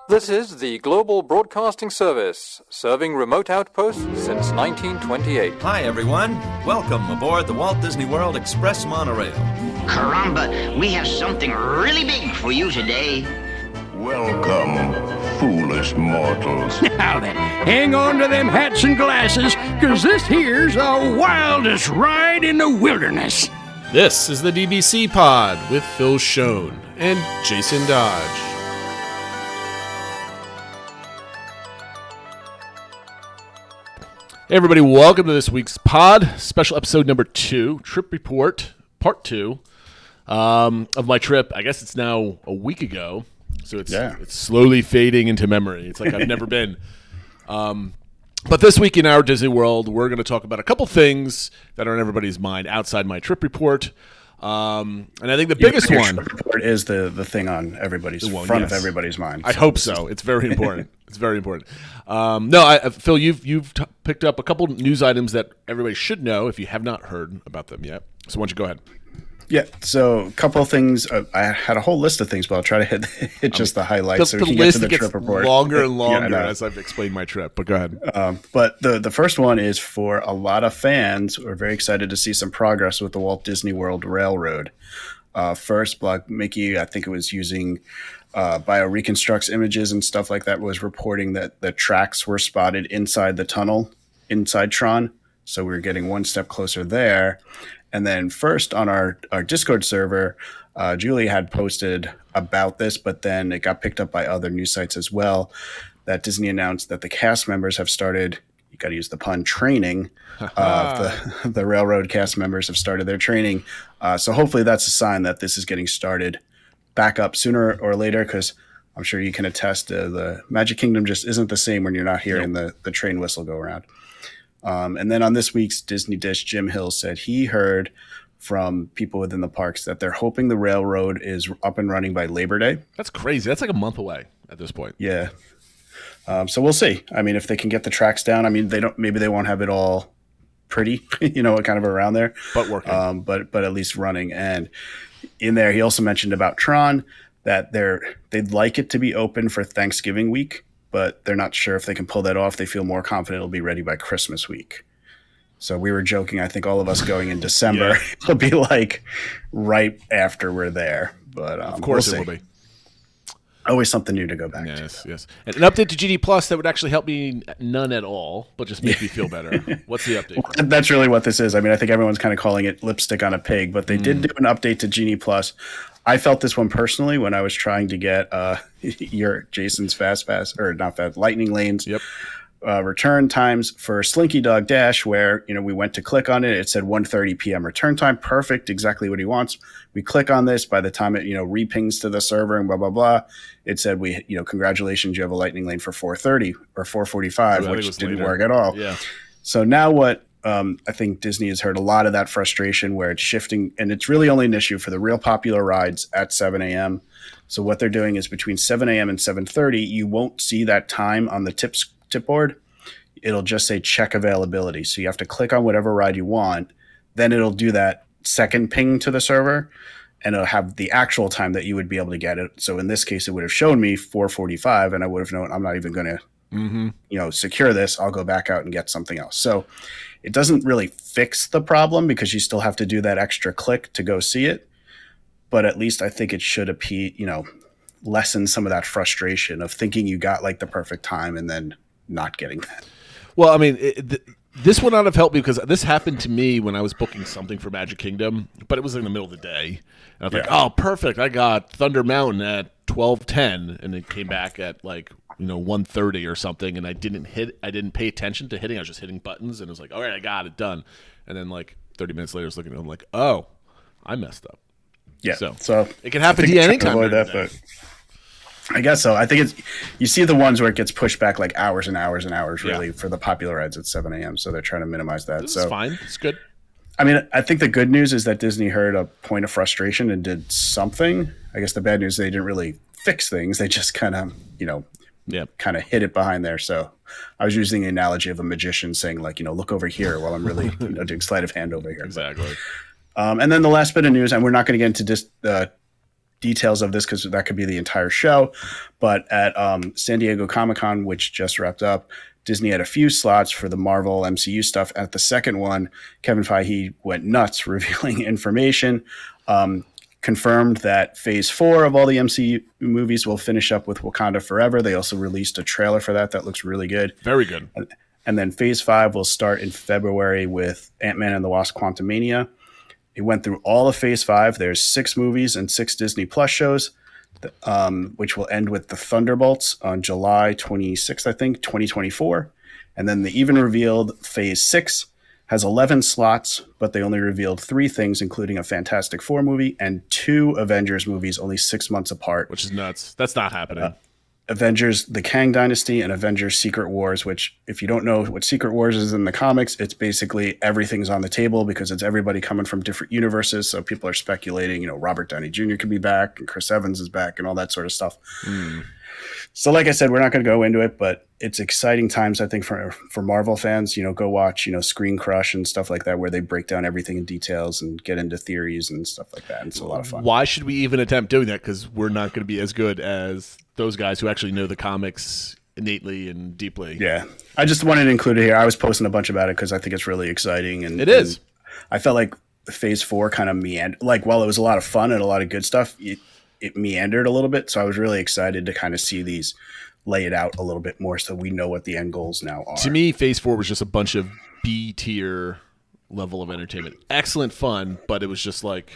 This is the Global Broadcasting Service, serving remote outposts since 1928. Hi, everyone. Welcome aboard the Walt Disney World Express Monorail. Caramba, we have something really big for you today. Welcome, foolish mortals. Now then, hang on to them hats and glasses, because this here's the wildest ride in the wilderness. This is the DBC Pod with Phil Schoen and Jason Dodge. Hey everybody, welcome to this week's pod, special episode number 2, trip report, part 2 of my trip. I guess it's now a week ago, so it's slowly fading into memory. It's like I've never been. But this week in our Disney World, we're going to talk about a couple things that are on everybody's mind outside my trip report. And I think the biggest one is the thing on everybody's of everybody's mind. I hope so. It's very important. It's very important. Phil, you've picked up a couple news items that everybody should know if you have not heard about them yet. So why don't you go ahead? Yeah, so a couple of things. I had a whole list of things, but I'll try to hit just the highlights so we can get to the trip report. Longer and longer as I've explained my trip, but go ahead. But the first one is for a lot of fans. We're very excited to see some progress with the Walt Disney World Railroad. First, Blog Mickey, I think it was using BioReconstructs images and stuff like that, was reporting that the tracks were spotted inside the tunnel, inside Tron. So we were getting one step closer there. And then first on our Discord server, Julie had posted about this, but then it got picked up by other news sites as well, that Disney announced that the cast members have started, you got to use the pun, training. The railroad cast members have started their training. So hopefully that's a sign that this is getting started back up sooner or later, because I'm sure you can attest the Magic Kingdom just isn't the same when you're not hearing the train whistle go around. And then on this week's Disney Dish, Jim Hill said he heard from people within the parks that they're hoping the railroad is up and running by Labor Day. That's crazy. That's like a month away at this point. Yeah. So we'll see. I mean, if they can get the tracks down, I mean, maybe they won't have it all pretty, kind of around there, but working. But at least running. And in there, he also mentioned about Tron that they'd like it to be open for Thanksgiving week, but they're not sure if they can pull that off. They feel more confident it'll be ready by Christmas week. So we were joking, I think all of us going in December, it'll be like right after we're there. But of course it will be. Always something new to go back to. Yes. And an update to GD Plus that would actually help me none at all, but just make me feel better. What's the update? Well, that's really what this is. I mean, I think everyone's kind of calling it lipstick on a pig, but they did do an update to Genie Plus. I felt this one personally when I was trying to get Jason's Lightning Lanes return times for Slinky Dog Dash, where we went to click on it. It said 1:30 p.m. return time. Perfect, exactly what he wants. We click on this. By the time it repings to the server and blah blah blah, it said congratulations, you have a Lightning Lane for 4:30 or 4:45, which didn't work at all. Yeah. So now what? I think Disney has heard a lot of that frustration where it's shifting, and it's really only an issue for the real popular rides at 7 a.m. So what they're doing is between 7 a.m. and 7:30, you won't see that time on the tip board. It'll just say check availability. So you have to click on whatever ride you want. Then it'll do that second ping to the server, and it'll have the actual time that you would be able to get it. So in this case, it would have shown me 4:45, and I would have known I'm not even going to secure this. I'll go back out and get something else. So it doesn't really fix the problem because you still have to do that extra click to go see it. But at least I think it should lessen some of that frustration of thinking you got like the perfect time and then not getting that. Well, I mean, this would not have helped me because this happened to me when I was booking something for Magic Kingdom, but it was in the middle of the day. And I was like, oh, perfect. I got Thunder Mountain at 12:10, and it came back at 1:30 or something, and I didn't pay attention to hitting. I was just hitting buttons, and it was like, all right, I got it done. And then 30 minutes later, I was looking at it, I'm like, oh, I messed up. Yeah. So it can happen to you anytime. Avoid that, but I guess so. I think you see the ones where it gets pushed back like hours and hours and hours, really, for the popular rides at 7 a.m. So they're trying to minimize that. This is fine. It's good. I mean, I think the good news is that Disney heard a point of frustration and did something. I guess the bad news, they didn't really fix things. They just kind of, kind of hid it behind there. So I was using the analogy of a magician saying look over here while I'm really doing sleight of hand over here. Exactly. And then the last bit of news, and we're not going to get into details of this because that could be the entire show. But at San Diego Comic-Con, which just wrapped up, Disney had a few slots for the Marvel MCU stuff. At the second one, Kevin Feige went nuts revealing information. Confirmed that Phase 4 of all the MCU movies will finish up with Wakanda Forever. They also released a trailer for that looks really good. Very good. And then Phase 5 will start in February with Ant-Man and the Wasp: Quantumania. It went through all of Phase 5. There's 6 movies and 6 Disney Plus shows, which will end with the Thunderbolts on July 26th, I think, 2024. And then they even revealed Phase 6 has 11 slots, but they only revealed 3 things, including a Fantastic Four movie and 2 Avengers movies only 6 months apart. Which is nuts. That's not happening. Avengers The Kang Dynasty and Avengers Secret Wars, which if you don't know what Secret Wars is in the comics, it's basically everything's on the table because it's everybody coming from different universes. So people are speculating, Robert Downey Jr. could be back and Chris Evans is back and all that sort of stuff. So like I said, we're not going to go into it, but it's exciting times, I think, for Marvel fans. Go watch, Screen Crush and stuff like that, where they break down everything in details and get into theories and stuff like that. And it's a lot of fun. Why should we even attempt doing that? Because we're not going to be as good as those guys who actually know the comics innately and deeply. Yeah. I just wanted to include it here. I was posting a bunch about it because I think it's really exciting. And it is. And I felt like Phase 4 kind of meandered. Like, while it was a lot of fun and a lot of good stuff, it meandered a little bit. So I was really excited to kind of see these lay it out a little bit more so we know what the end goals now are. To me, Phase 4 was just a bunch of B-tier level of entertainment. Excellent fun, but it was just like,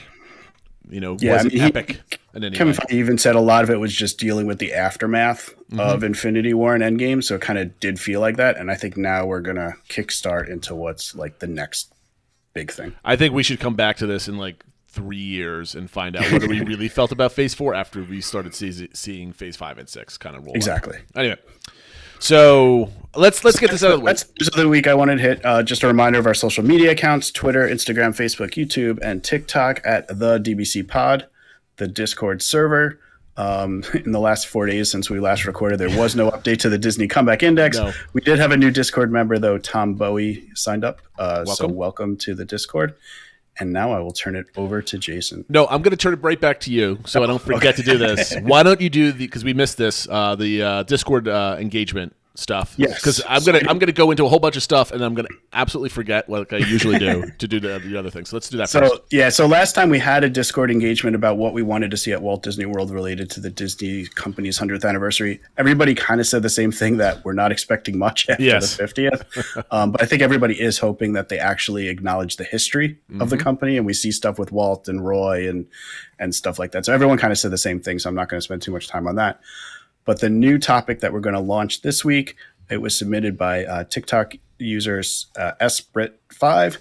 wasn't epic. Kevin Feige even said a lot of it was just dealing with the aftermath of Infinity War and Endgame. So it kind of did feel like that. And I think now we're going to kickstart into what's like the next big thing. I think we should come back to this in like 3 years and find out what we really felt about Phase 4 after we started seeing Phase 5 and 6 kind of roll exactly out. Anyway, so let's get this out of the way. That's the news of the week I wanted to hit. Just a reminder of our social media accounts: Twitter, Instagram, Facebook, YouTube, and TikTok at the DBC Pod. The Discord server. In the last 4 days since we last recorded, there was no update to the Disney Comeback Index. No. We did have a new Discord member, though. Tom Bowie signed up. Welcome. So welcome to the Discord. And now I will turn it over to Jason. No, I'm going to turn it right back to you so I don't forget to do this. Why don't you do because we missed this, the Discord engagement stuff. Yes. Because I'm gonna go into a whole bunch of stuff and I'm gonna absolutely forget like I usually do to do the other things. So let's do that first. So last time we had a Discord engagement about what we wanted to see at Walt Disney World related to the Disney company's 100th anniversary. Everybody kind of said the same thing, that we're not expecting much after the 50th. But I think everybody is hoping that they actually acknowledge the history of the company, and we see stuff with Walt and Roy and stuff like that. So everyone kind of said the same thing, so I'm not going to spend too much time on that. But the new topic that we're going to launch this week, it was submitted by TikTok users SBrit5,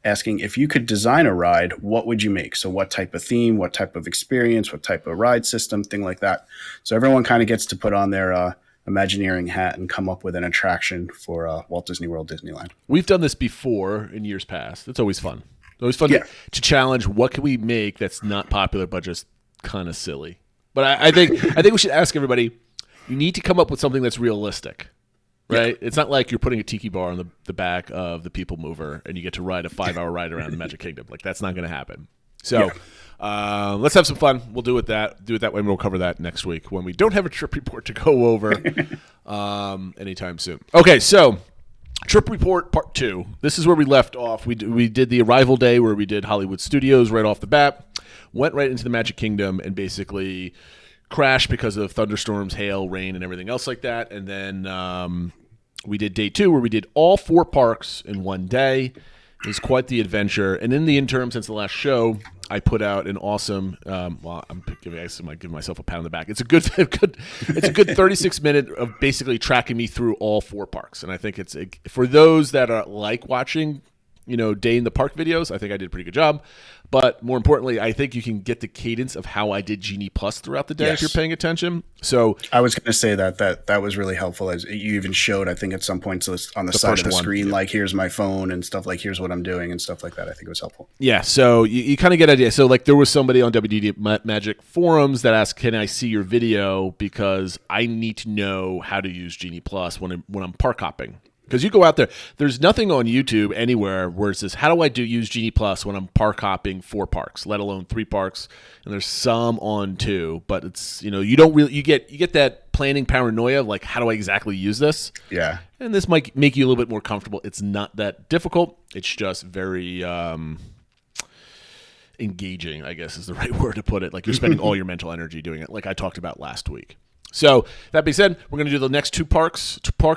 asking if you could design a ride, what would you make? So what type of theme, what type of experience, what type of ride system, thing like that. So everyone kind of gets to put on their Imagineering hat and come up with an attraction for Walt Disney World Disneyland. We've done this before in years past. It's always fun. It's always fun to challenge what can we make that's not popular but just kind of silly. But I think we should ask everybody, you need to come up with something that's realistic, right? Yeah. It's not like you're putting a tiki bar on the back of the People Mover and you get to ride a 5-hour ride around the Magic Kingdom. Like, that's not going to happen. So let's have some fun. We'll do it that way, and we'll cover that next week when we don't have a trip report to go over anytime soon. Okay, so Trip Report Part 2. This is where we left off. We did the arrival day where we did Hollywood Studios right off the bat, went right into the Magic Kingdom and basically crashed because of thunderstorms, hail, rain, and everything else like that. And then we did day 2 where we did all 4 parks in one day. It was quite the adventure. And in the interim, since the last show, I put out an awesome. I'm giving myself a pat on the back. It's a good 36-minute of basically tracking me through all 4 parks. And I think it's for those that are like watching, day in the park videos. I think I did a pretty good job. But more importantly, I think you can get the cadence of how I did Genie Plus throughout the day if you're paying attention. So I was going to say that was really helpful. As you even showed, I think at some points on the side of the screen, like here's my phone and stuff, like here's what I'm doing and stuff like that. I think it was helpful. Yeah. So you kind of get an idea. So like there was somebody on WDD Magic forums that asked, "Can I see your video? Because I need to know how to use Genie Plus when I'm park hopping." Because you go out there, there's nothing on YouTube anywhere where it says, how do I use Genie Plus when I'm park hopping 4 parks, let alone 3 parks? And there's some on 2, but it's, you don't really, you get that planning paranoia of like, how do I exactly use this? Yeah. And this might make you a little bit more comfortable. It's not that difficult. It's just very engaging, I guess is the right word to put it. Like you're spending all your mental energy doing it, like I talked about last week. So that being said, we're going to do the next 2 park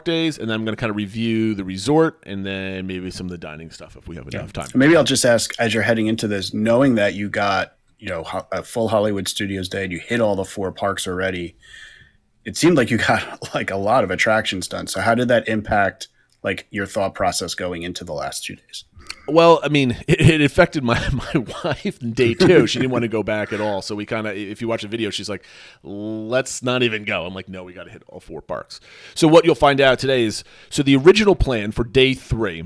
days, and then I'm going to kind of review the resort and then maybe some of the dining stuff if we have enough time. Maybe I'll just ask, as you're heading into this, knowing that you got a full Hollywood Studios day and you hit all the 4 parks already, it seemed like you got like a lot of attractions done. So how did that impact like your thought process going into the last 2 days? Well, I mean, it affected my wife in day 2. She didn't want to go back at all. So we kind of, if you watch the video, she's like, let's not even go. I'm like, no, we got to hit all 4 parks. So what you'll find out today is, so the original plan for day 3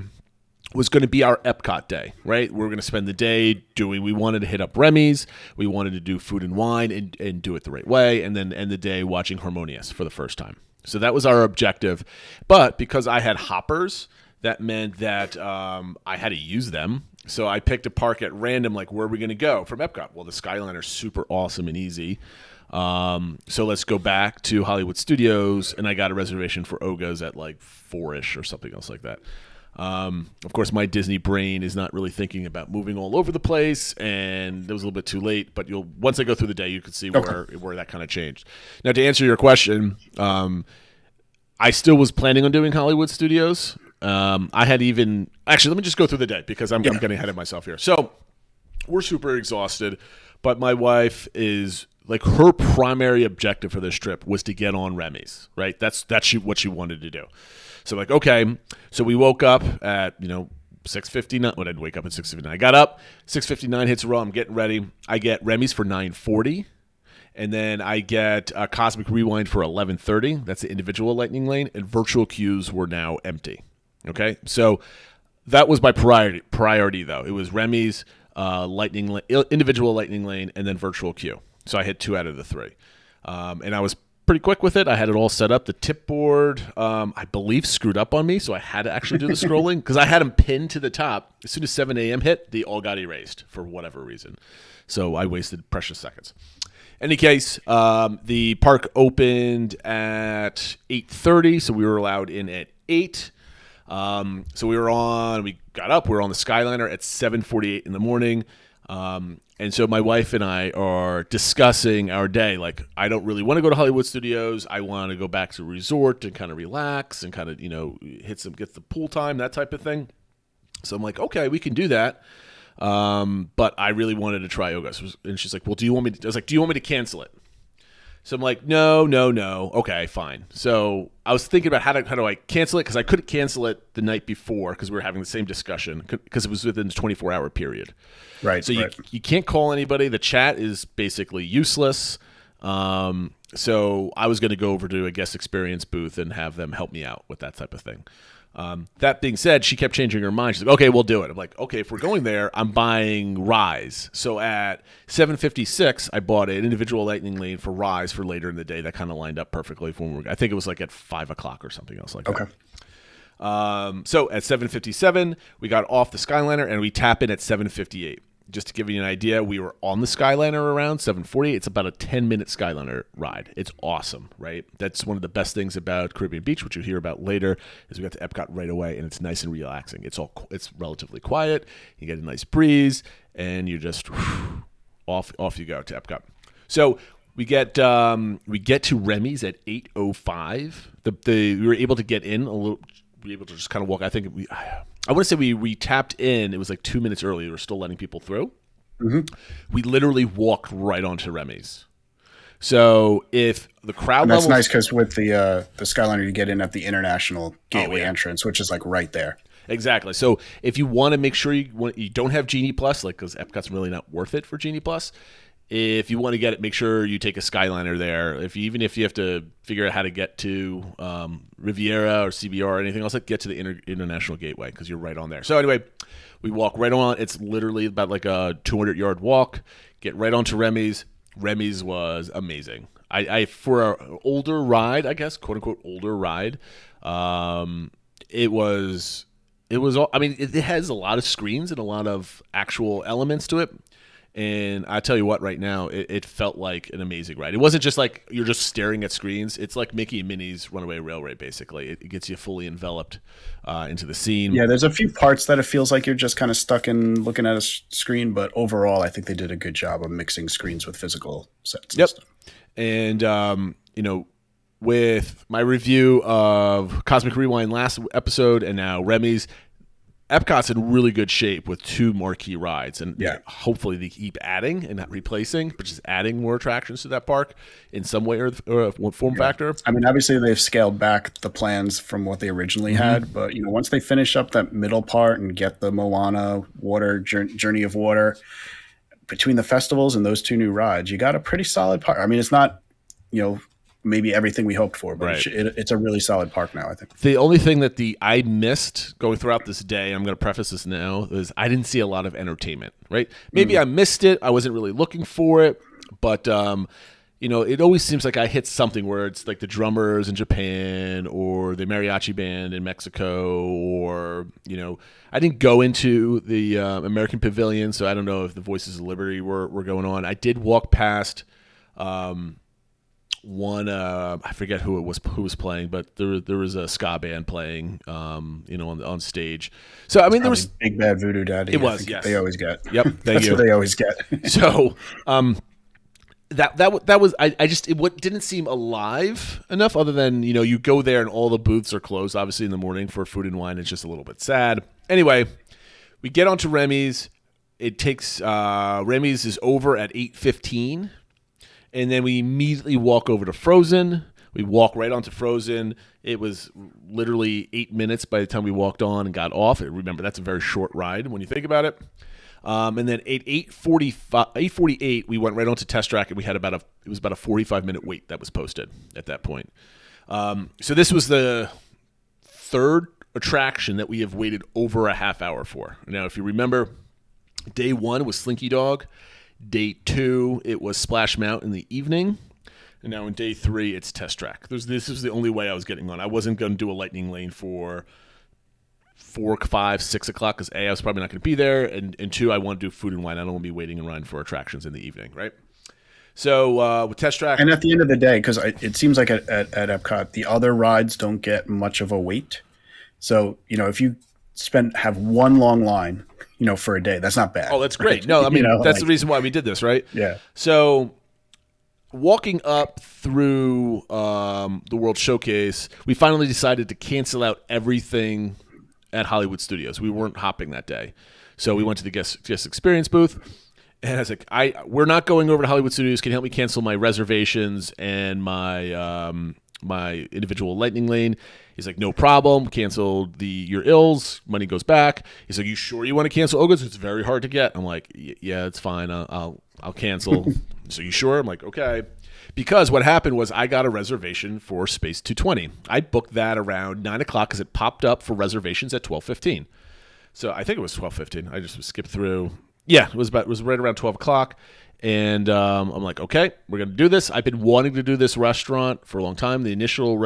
was going to be our Epcot day, right? We were going to spend the day we wanted to hit up Remy's. We wanted to do food and wine and do it the right way. And then end the day watching Harmonious for the first time. So that was our objective. But because I had hoppers, that meant that I had to use them. So I picked a park at random, like, where are we going to go from Epcot? Well, the Skyliner is super awesome and easy. So let's go back to Hollywood Studios, and I got a reservation for Oga's at like 4-ish or something else like that. Of course, my Disney brain is not really thinking about moving all over the place, and it was a little bit too late. But once I go through the day, you can see where that kind of changed. Now, to answer your question, I still was planning on doing Hollywood Studios. I had even actually, let me just go through the day because I'm getting ahead of myself here. So we're super exhausted, but my wife is like, her primary objective for this trip was to get on Remy's, right? That's what she wanted to do. So like, okay, so we woke up at 6:59. Well, I didn't wake up at 6:59. I got up 6:59, hits a row. I'm getting ready. I get Remy's for 9:40. And then I get a Cosmic Rewind for 11:30. That's the individual lightning lane, and virtual queues were now empty. Okay, so that was my priority though. It was Remy's, individual lightning lane, and then virtual queue. So I hit 2 out of the 3, and I was pretty quick with it. I had it all set up. The tip board, I believe, screwed up on me, so I had to actually do the scrolling because I had them pinned to the top. As soon as 7 a.m. hit, they all got erased for whatever reason. So I wasted precious seconds. Any case, the park opened at 8:30, so we were allowed in at 8. So we got up, we were on the Skyliner at 7:48 in the morning. And so my wife and I are discussing our day. Like, I don't really want to go to Hollywood Studios. I want to go back to a resort and kind of relax and kind of, get the pool time, that type of thing. So I'm like, okay, we can do that. But I really wanted to try yoga. And she's like, well, do you want me to cancel it? So I'm like, no. Okay, fine. So I was thinking about how do I cancel it? Because I couldn't cancel it the night before because we were having the same discussion because it was within the 24-hour period. Right. So you can't call anybody. The chat is basically useless. So I was going to go over to a guest experience booth and have them help me out with that type of thing. That being said, she kept changing her mind. She's like, okay, we'll do it. I'm like, okay, if we're going there, I'm buying Rise. So at 7:56, I bought an individual lightning lane for Rise for later in the day. That kind of lined up perfectly for when I think it was like at 5 o'clock or something else like that. Okay. So at 7:57, we got off the Skyliner and we tap in at 7:58. Just to give you an idea, we were on the Skyliner around 7:40. It's about a 10-minute Skyliner ride. It's awesome, right? That's one of the best things about Caribbean Beach, which you'll hear about later, is we got to Epcot right away, and it's nice and relaxing. It's relatively quiet. You get a nice breeze, and you're just off you go to Epcot. So we get to Remy's at 8:05. We were able to get in a little. We were able to just kind of walk. I want to say we tapped in. It was like 2 minutes early. We were still letting people through. Mm-hmm. We literally walked right onto Remy's. So if the crowd and that's levels, nice because with the Skyliner, you get in at the international gateway entrance, which is like right there. Exactly. So if you want to make sure you don't have Genie Plus, like because Epcot's really not worth it for Genie Plus. If you want to get it, make sure you take a Skyliner there. Even if you have to figure out how to get to Riviera or CBR or anything else, get to the international gateway because you're right on there. So anyway, we walk right on. It's literally about like a 200-yard walk. Get right onto Remy's. Remy's was amazing. I for an older ride, I guess, quote unquote older ride. it was all, I mean, it has a lot of screens and a lot of actual elements to it. And I tell you what, right now, it felt like an amazing ride. It wasn't just like you're just staring at screens. It's like Mickey and Minnie's Runaway Railway, basically. It gets you fully enveloped into the scene. Yeah, there's a few parts that it feels like you're just kind of stuck in looking at a screen, but overall, I think they did a good job of mixing screens with physical sets. Yep. And, with my review of Cosmic Rewind last episode and now Remy's, Epcot's in really good shape with 2 marquee rides, and hopefully they keep adding and not replacing, but just adding more attractions to that park in some way or form factor. I mean, obviously they've scaled back the plans from what they originally had, but once they finish up that middle part and get the Moana water Journey of Water between the festivals and those 2 new rides, you got a pretty solid park. I mean, it's not maybe everything we hoped for, but it's a really solid park now, I think. The only thing that I missed going throughout this day, I'm going to preface this now, is I didn't see a lot of entertainment, right? Maybe I missed it. I wasn't really looking for it, but it always seems like I hit something where it's like the drummers in Japan or the mariachi band in Mexico, or I didn't go into the American Pavilion, so I don't know if the Voices of Liberty were going on. I did walk past one, I forget who was playing, but there was a ska band playing on stage. So I mean, there was Big Bad Voodoo Daddy. It was, yes. They always get. Yep, that's what they always get. So that was it didn't seem alive enough, other than you go there and all the booths are closed obviously in the morning for food and wine. It's just a little bit sad. Anyway, we get onto Remy's. It takes Remy's is over at 8:15. And then we immediately walk over to Frozen. We walk right onto Frozen. It was literally 8 minutes by the time we walked on and got off. Remember, that's a very short ride when you think about it. And then at 8:48, we went right onto Test Track, and we had about a 45-minute wait that was posted at that point. So this was the 3rd attraction that we have waited over a half hour for. Now, if you remember, day 1 was Slinky Dog. Day 2, it was Splash Mountain in the evening. And now in day 3, it's Test Track. This is the only way I was getting on. I wasn't going to do a lightning lane for 4, 5, 6 o'clock because A, I was probably not going to be there, and 2, I want to do food and wine. I don't want to be waiting in line for attractions in the evening, right? So with Test Track... And at the end of the day, because it seems like at Epcot, the other rides don't get much of a wait. So, if you have one long line... for a day. That's not bad. Oh, that's great. No, I mean, that's the reason why we did this, right? Yeah. So walking up through the World Showcase, we finally decided to cancel out everything at Hollywood Studios. We weren't hopping that day. So we went to the guest experience booth, and I was like, we're not going over to Hollywood Studios. Can you help me cancel my reservations and my my individual lightning lane? He's like, no problem. Canceled your ills. Money goes back. He's like, you sure you want to cancel Oga's? It's very hard to get. I'm like, yeah, it's fine. I'll cancel. So you sure? I'm like, okay. Because what happened was I got a reservation for Space 220. I booked that around 9 o'clock because it popped up for reservations at 12:15. So I think it was 12:15. I just skipped through. Yeah, it was right around 12 o'clock. And I'm like, okay, we're going to do this. I've been wanting to do this restaurant for a long time. The initial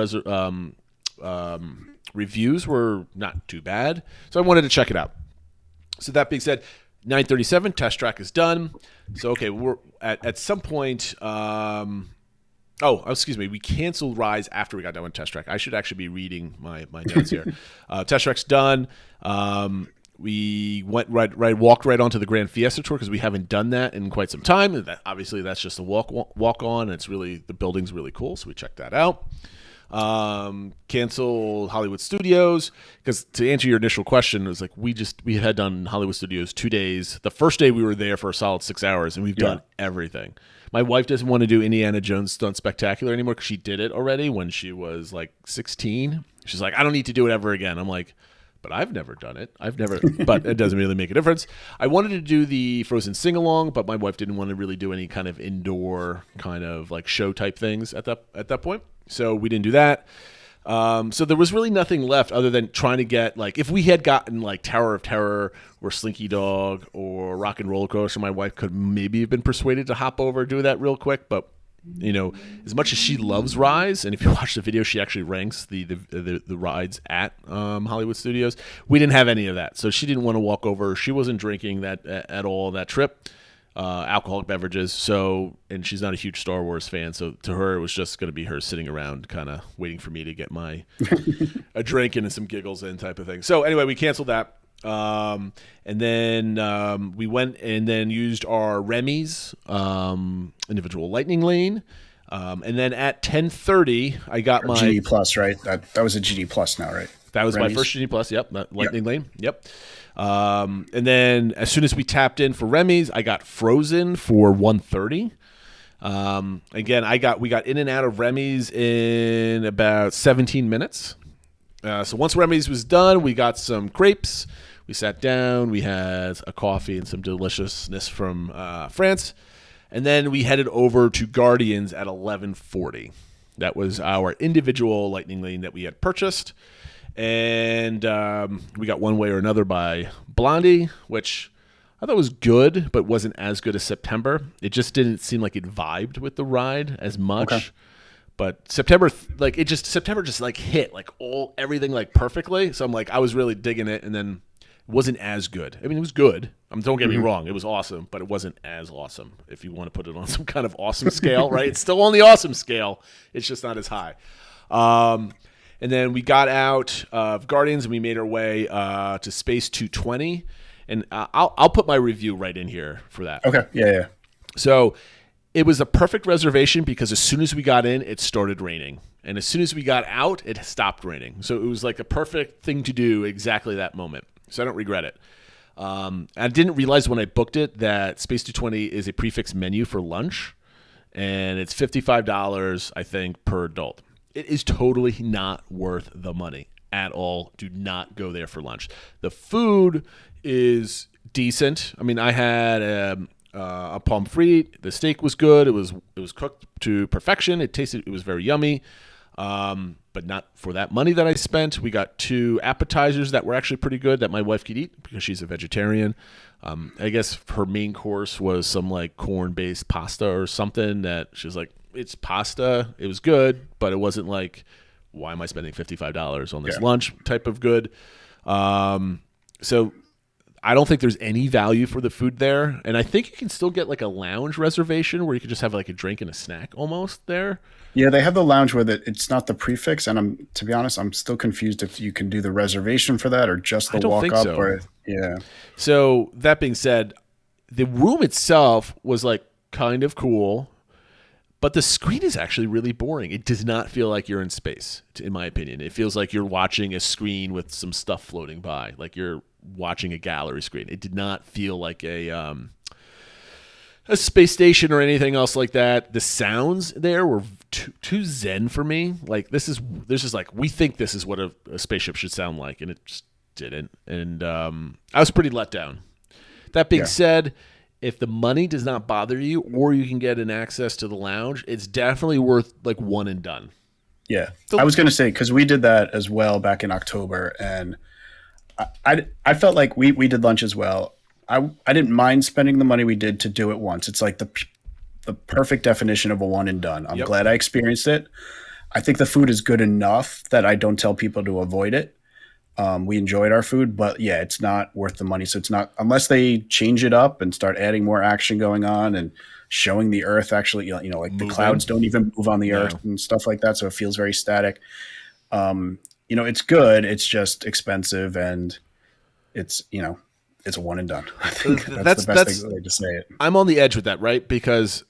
reviews were not too bad, so I wanted to check it out. So that being said, 9:37, Test Track is done. So okay, we're at some point. Excuse me, we canceled rides after we got done with Test Track. I should actually be reading my notes here. Test Track's done. We walked right onto the Grand Fiesta Tour because we haven't done that in quite some time. Obviously, that's just a walk on. It's really, the building's really cool, so we checked that out. Canceled Hollywood Studios because, to answer your initial question, it was like we had done Hollywood Studios 2 days. The first day we were there for a solid 6 hours, and we've done everything. My wife doesn't want to do Indiana Jones Stunt Spectacular anymore because she did it already when she was like 16. She's like, I don't need to do it ever again. I'm like, but I've never done it. But it doesn't really make a difference. I wanted to do the Frozen sing-along, but my wife didn't want to really do any kind of indoor kind of like show type things at that point. So we didn't do that. So there was really nothing left other than trying to get, like, if we had gotten like Tower of Terror or Slinky Dog or Rock and Roller Coaster, my wife could maybe have been persuaded to hop over and do that real quick, but as much as she loves rides, and if you watch the video, she actually ranks the rides at Hollywood Studios. We didn't have any of that, so she didn't want to walk over. She wasn't drinking that at all that trip, alcoholic beverages. So, and she's not a huge Star Wars fan, so to her it was just going to be her sitting around, kind of waiting for me to get my a drink and some giggles in type of thing. So anyway, we canceled that. And then we went and then used our Remy's individual lightning lane. And then at 10:30, I got my GD Plus, right? That was a GD Plus now, right? That was Remy's? my first GD Plus. Yep, that lightning lane. Yep. And then as soon as we tapped in for Remy's, I got Frozen for 1:30. Again, we got in and out of Remy's in about 17 minutes. So once Remy's was done, we got some crepes. We sat down, we had a coffee and some deliciousness from France, and then we headed over to Guardians at 11:40. That was our individual lightning lane that we had purchased, and we got One Way or Another by Blondie, which I thought was good, but wasn't as good as September. It just didn't seem like it vibed with the ride as much. Okay. But September just like hit like everything like perfectly. So I'm like, I was really digging it, and then it wasn't as good. I mean, it was good. Don't get me wrong. It was awesome, but it wasn't as awesome if you want to put it on some kind of awesome scale, right? It's still on the awesome scale. It's just not as high. And then we got out of Guardians, and we made our way to Space 220. And I'll put my review right in here for that. Okay. Yeah. So it was a perfect reservation because as soon as we got in, it started raining. And as soon as we got out, it stopped raining. So it was like a perfect thing to do exactly that moment. So I don't regret it. I didn't realize when I booked it that Space 220 is a prefix menu for lunch. And it's $55, I think, per adult. It is totally not worth the money at all. Do not go there for lunch. The food is decent. I mean, I had a pomme frite. The steak was good. It was cooked to perfection. It was very yummy, but not for that money that I spent. We got 2 appetizers that were actually pretty good that my wife could eat because she's a vegetarian. I guess her main course was some like corn-based pasta or something that she was like, it's pasta. It was good, but it wasn't like, why am I spending $55 on this lunch type of good? So I don't think there's any value for the food there. And I think you can still get like a lounge reservation where you could just have like a drink and a snack almost there. Yeah, they have the lounge where it's not the prefix. And to be honest, I'm still confused if you can do the reservation for that or just the walk up. So. So that being said, the room itself was like kind of cool, but the screen is actually really boring. It does not feel like you're in space, in my opinion. It feels like you're watching a screen with some stuff floating by, like you're watching a gallery screen. It did not feel like a space station or anything else like that. The sounds there were too zen for me. Like this is like, we think this is what a spaceship should sound like, and it just didn't. And I was pretty let down. That being said, if the money does not bother you, or you can get an access to the lounge, it's definitely worth like one and done. Yeah, I was going to say, because we did that as well back in October, and I felt like we did lunch as well. I didn't mind spending the money we did to do it once. It's like the perfect definition of a one and done. I'm glad I experienced it. I think the food is good enough that I don't tell people to avoid it. We enjoyed our food, but yeah, it's not worth the money. So it's not, unless they change it up and start adding more action going on and showing the Earth actually, like moving. The clouds don't even move on the Earth and stuff like that. So it feels very static. It's good. It's just expensive, and it's a one and done. I think that's the best way to say it. I'm on the edge with that, right? Because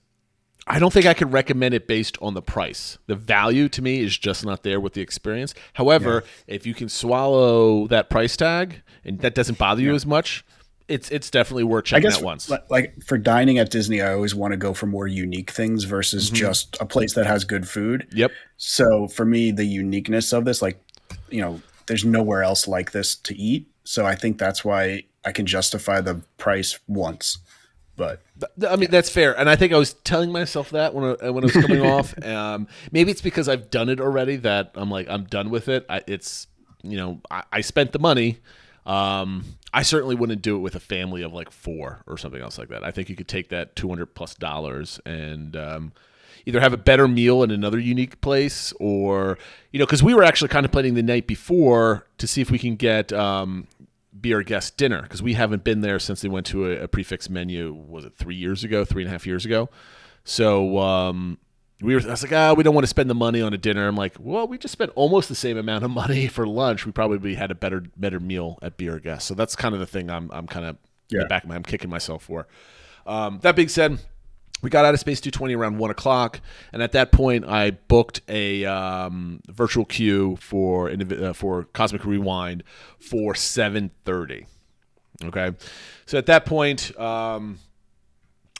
I don't think I could recommend it based on the price. The value to me is just not there with the experience. However, if you can swallow that price tag and that doesn't bother you as much, it's definitely worth checking out once. Like for dining at Disney, I always want to go for more unique things versus just a place that has good food. Yep. So for me, the uniqueness of this, there's nowhere else like this to eat. So I think that's why I can justify the price once. But I mean, that's fair. And I think I was telling myself that when I was coming off. Maybe it's because I've done it already that I'm like, I'm done with it. I spent the money. I certainly wouldn't do it with a family of like 4 or something else like that. I think you could take that $200+ and either have a better meal in another unique place, or because we were actually contemplating the night before to see if we can get be our guest dinner, because we haven't been there since they went to a prefix menu. Was it 3.5 years ago? So I was like, we don't want to spend the money on a dinner. I'm like, well, we just spent almost the same amount of money for lunch. We probably had a better meal at Be Our Guest. So that's kind of the thing I'm kind of in the back of my head, I'm kicking myself for. That being said, we got out of Space 220 around 1 o'clock, and at that point, I booked a virtual queue for Cosmic Rewind for 7:30. Okay, so at that point,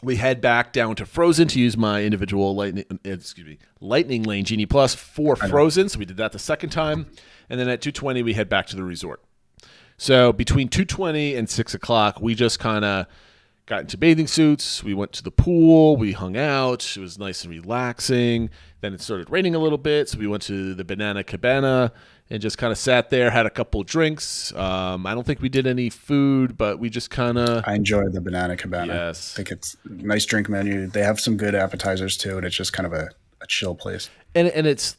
we head back down to Frozen to use my individual Lightning Lane Genie Plus for Frozen. So we did that the second time, and then at 2:20 we head back to the resort. So between 2:20 and 6 o'clock, we just kind of got into bathing suits. We went to the pool. We hung out. It was nice and relaxing. Then it started raining a little bit, so we went to the Banana Cabana and just kind of sat there, had a couple drinks. I don't think we did any food, but we just kind of... I enjoyed the Banana Cabana. Yes. I think it's a nice drink menu. They have some good appetizers, too, and it's just kind of a chill place. And it's...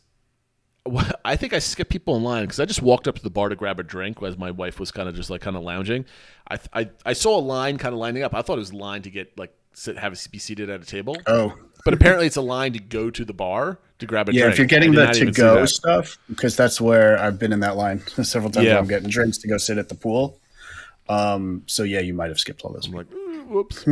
I think I skipped people in line because I just walked up to the bar to grab a drink as my wife was kind of lounging. I saw a line kind of lining up. I thought it was a line to get be seated at a table. Oh, but apparently it's a line to go to the bar to grab a drink. Yeah, if you're getting the to-go stuff, because that's where I've been in that line several times. Where I'm getting drinks to go sit at the pool. So yeah, you might have skipped all this. I'm like, whoops.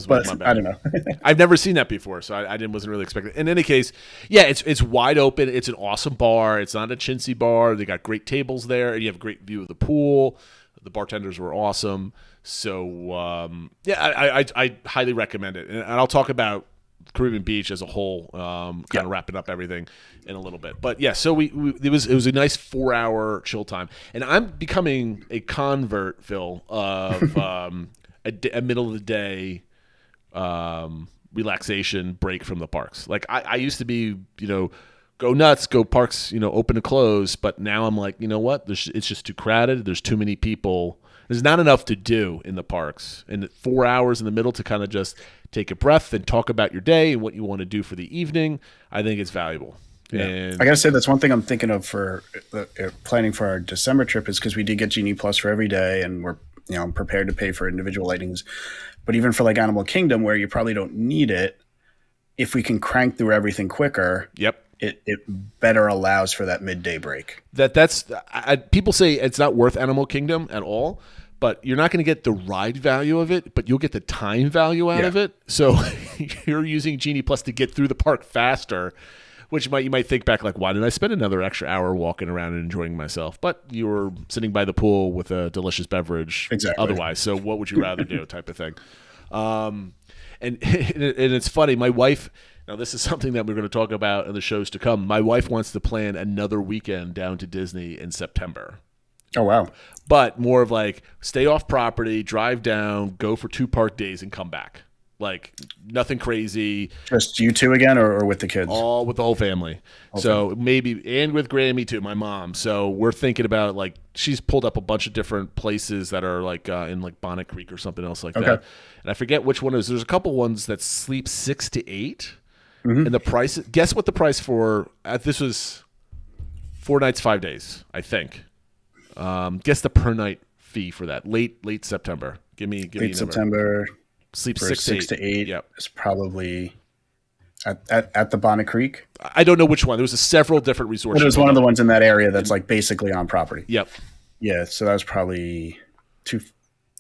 But I don't know. I've never seen that before, so I wasn't really expecting it. In any case, yeah, it's wide open. It's an awesome bar. It's not a chintzy bar. They got great tables there, and you have a great view of the pool. The bartenders were awesome. So, I highly recommend it. And I'll talk about Caribbean Beach as a whole, kind of wrapping up everything in a little bit. But yeah, so it was a nice 4-hour chill time. And I'm becoming a convert, Phil, of a middle of the day relaxation break from the parks. Like I used to be, go nuts, go parks, open to close. But now I'm like, you know what? It's just too crowded. There's too many people. There's not enough to do in the parks. And 4 hours in the middle to kind of just take a breath and talk about your day and what you want to do for the evening, I think it's valuable. Yeah. And I got to say, that's one thing I'm thinking of for planning for our December trip is because we did get Genie Plus for every day, and we're prepared to pay for individual lightings. But even for like Animal Kingdom, where you probably don't need it, if we can crank through everything quicker, it better allows for that midday break. People say it's not worth Animal Kingdom at all, but you're not going to get the ride value of it, but you'll get the time value out of it. So you're using Genie Plus to get through the park faster, which you might think back like, why did I spend another extra hour walking around and enjoying myself? But you were sitting by the pool with a delicious beverage otherwise. So what would you rather do type of thing? And it's funny, my wife, now this is something that we're going to talk about in the shows to come. My wife wants to plan another weekend down to Disney in September. Oh, wow. But more of like stay off property, drive down, go for 2 park days and come back. Like nothing crazy. Just you two again or with the kids? All with the whole family. Okay. So maybe, and with Grammy too, my mom. So we're thinking about like, she's pulled up a bunch of different places that are like in like Bonnet Creek or something else like that. And I forget which one it is. There's a couple ones that sleep 6 to 8. Mm-hmm. And the price, guess what the price for, this was 4 nights, 5 days, I think. Guess the per night fee for that. Late September. Give me late September. Sleep for 6 to 8. Yep. It's probably at the Bonnet Creek. I don't know which one. There was several different resorts. But it was one of the ones in that area that's like basically on property. Yep. Yeah. So that was probably $275,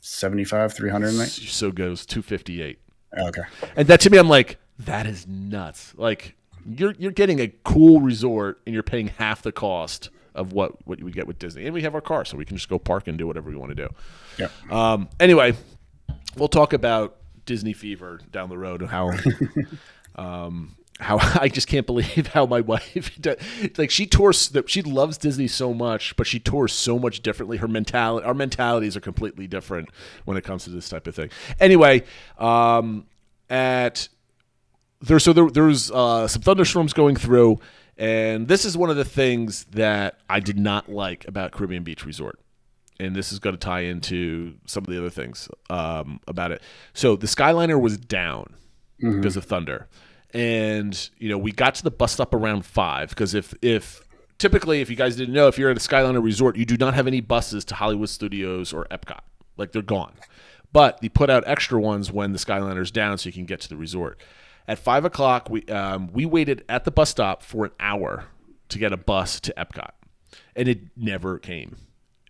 $300 a night. So goes $258. Okay. And that to me, I'm like, that is nuts. Like you're getting a cool resort and you're paying half the cost of what you get with Disney. And we have our car, so we can just go park and do whatever we want to do. Yeah. Anyway, we'll talk about Disney fever down the road and how I just can't believe how my wife like she loves Disney so much, but she tours so much differently. Our mentalities are completely different when it comes to this type of thing. Anyway, there was some thunderstorms going through, and this is one of the things that I did not like about Caribbean Beach Resort. And this is going to tie into some of the other things about it. So the Skyliner was down because of thunder. And, we got to the bus stop around 5 because if typically, if you guys didn't know, if you're at a Skyliner resort, you do not have any buses to Hollywood Studios or Epcot. Like, they're gone. But they put out extra ones when the Skyliner's down so you can get to the resort. At 5 o'clock, we waited at the bus stop for an hour to get a bus to Epcot. And it never came.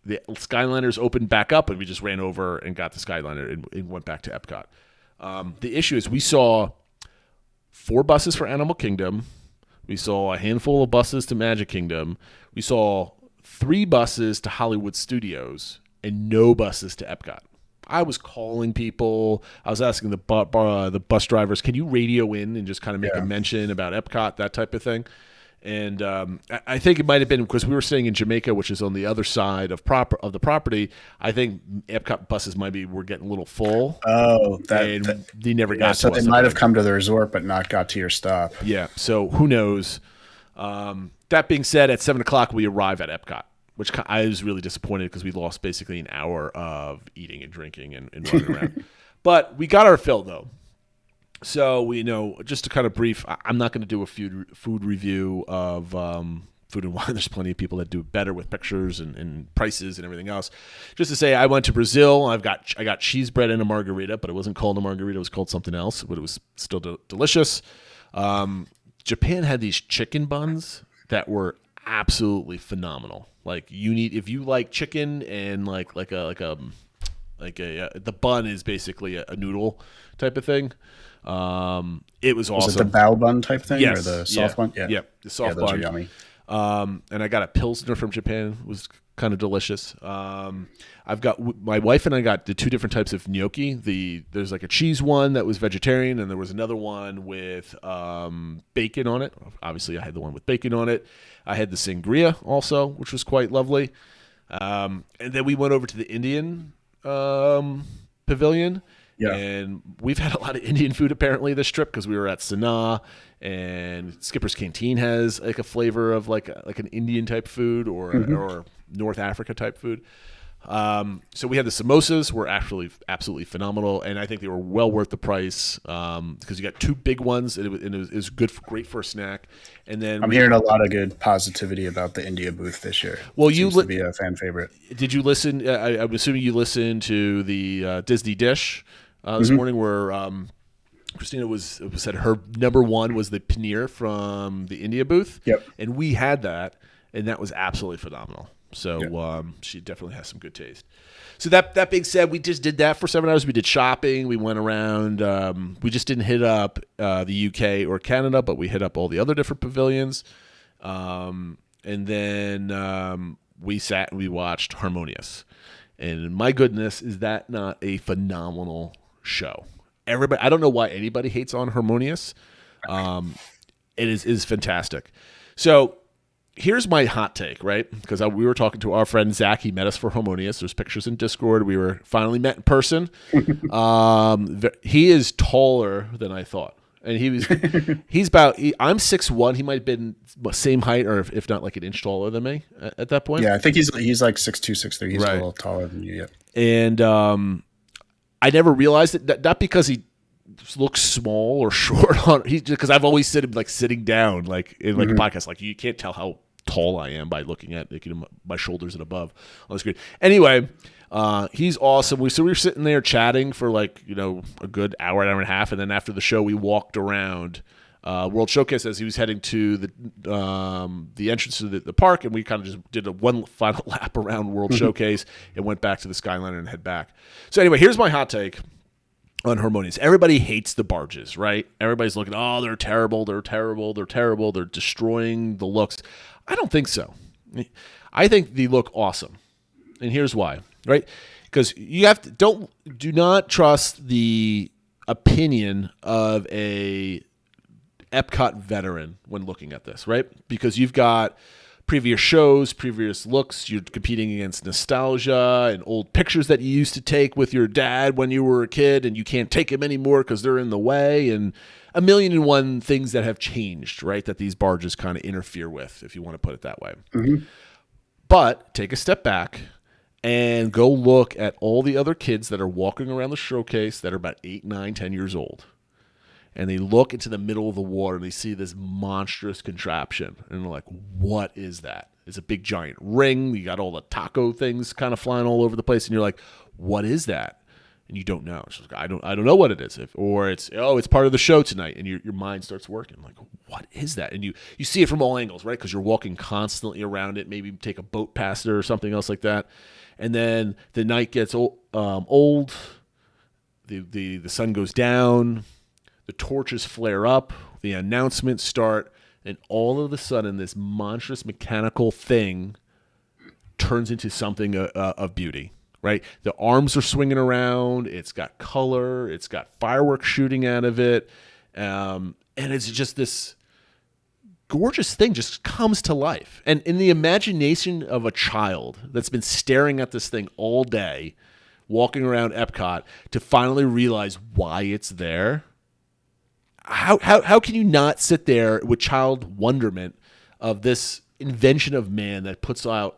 The Skyliners opened back up, and we just ran over and got the Skyliner and went back to Epcot. The issue is we saw 4 buses for Animal Kingdom. We saw a handful of buses to Magic Kingdom. We saw 3 buses to Hollywood Studios and no buses to Epcot. I was calling people. I was asking the bus drivers, can you radio in and just kind of make a mention about Epcot, that type of thing? And I think it might have been because we were staying in Jamaica, which is on the other side of the property. I think Epcot buses were getting a little full. Oh, they never got to us. So they might have come to the resort but not got to your stop. Yeah, so who knows? That being said, at 7 o'clock, we arrive at Epcot, which I was really disappointed because we lost basically an hour of eating and drinking and running around. But we got our fill, though. So, just to kind of brief, I'm not going to do a food review of Food and Wine. There's plenty of people that do it better with pictures and prices and everything else. Just to say, I went to Brazil. I got cheese bread and a margarita, but it wasn't called a margarita. It was called something else, but it was still delicious. Japan had these chicken buns that were absolutely phenomenal. Like, if you like chicken and the bun is basically a noodle type of thing. It was awesome. Was it the bao bun type thing, yes. or the soft bun? Yeah, the soft those bun. are yummy. And I got a Pilsner from Japan. It was kind of delicious. My wife and I got the 2 different types of gnocchi. There's like a cheese one that was vegetarian, and there was another one with bacon on it. Obviously, I had the one with bacon on it. I had the sangria also, which was quite lovely. And then we went over to the Indian pavilion. Yeah. And we've had a lot of Indian food apparently this trip because we were at Sanaa, and Skipper's Canteen has like a flavor of like an Indian type food or North Africa type food. So we had the samosas were actually absolutely phenomenal, and I think they were well worth the price because you got 2 big ones, and it was great for a snack. And then I'm hearing a lot of good positivity about the India booth this year. Well, seems to be a fan favorite. Did you listen? I'm assuming you listened to the Disney Dish this morning, where Christina said her number 1 was the paneer from the India booth. Yep, and we had that, and that was absolutely phenomenal. So she definitely has some good taste. So that being said, we just did that for 7 hours. We did shopping. We went around. We just didn't hit up the UK or Canada, but we hit up all the other different pavilions. And then we sat and we watched Harmonious. And my goodness, is that not a phenomenal show? Everybody, I don't know why anybody hates on Harmonious. It is fantastic. So here's my hot take, right? Because we were talking to our friend Zach. He met us for Harmonious. There's pictures in Discord. We were finally met in person. He is taller than I thought. And he's about, I'm 6'1". He might have been same height or if not like an inch taller than me at that point. Yeah, I think he's like 6'2", 6'3". He's a little taller than you. Yep. And I never realized it, not because he looks small or short, because I've always seen him like sitting down, like in like a podcast. Like you can't tell how tall I am by looking at my shoulders and above on the screen. Anyway, he's awesome. So we were sitting there chatting for like a good hour and a half, and then after the show we walked around World Showcase as he was heading to the entrance to the park, and we kind of just did one final lap around World Showcase and went back to the Skyliner and head back. So anyway, here's my hot take on Harmonious. Everybody hates the barges, right? Everybody's looking, oh, they're terrible, they're destroying the looks. I don't think so. I think they look awesome. And here's why, right? Because you have to do not trust the opinion of a Epcot veteran when looking at this, right? Because you've got previous shows, previous looks, you're competing against nostalgia and old pictures that you used to take with your dad when you were a kid, and you can't take them anymore because they're in the way, and a million and one things that have changed, right, that these barges kind of interfere with, if you want to put it that way. But take a step back and go look at all the other kids that are walking around the showcase that are about 8, 9, 10 years old. and they look into the middle of the water and they see this monstrous contraption. And they're like, what is that? It's a big giant ring. You got all the taco things kind of flying all over the place. And you're like, what is that? And you don't know. It's like, I don't know what it is. Or it's part of the show tonight. And your mind starts working. Like, what is that? And you see it from all angles, right? Because you're walking constantly around it. Maybe take a boat past it or something else like that. And then the night gets old. The sun goes down. The torches flare up. The announcements start. And all of a sudden, this monstrous mechanical thing turns into something of beauty. Right, the arms are swinging around. It's got color. It's got fireworks shooting out of it, and it's just this gorgeous thing. Just comes to life, and in the imagination of a child that's been staring at this thing all day, walking around Epcot, to finally realize why it's there. How can you not sit there with child wonderment of this invention of man that puts out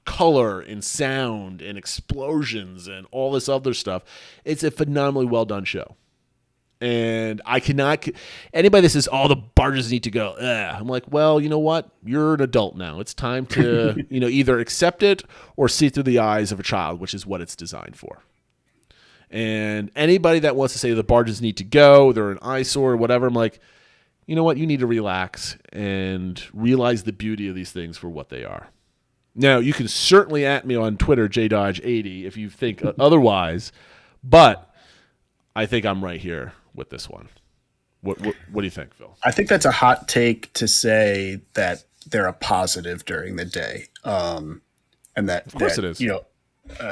color and sound and explosions and all this other stuff? It's a phenomenally well done show. And I cannot, anybody that says, oh, the barges need to go, I'm like, well, you know what? You're an adult now. It's time to, either accept it or see through the eyes of a child, which is what it's designed for. And anybody that wants to say the barges need to go, they're an eyesore or whatever, I'm like, you know what? You need to relax and realize the beauty of these things for what they are. Now, you can certainly at me on Twitter, JDodge80, if you think otherwise, but I think I'm right here with this one. What do you think, Phil? I think that's a hot take to say that they're a positive during the day, and that of course it is.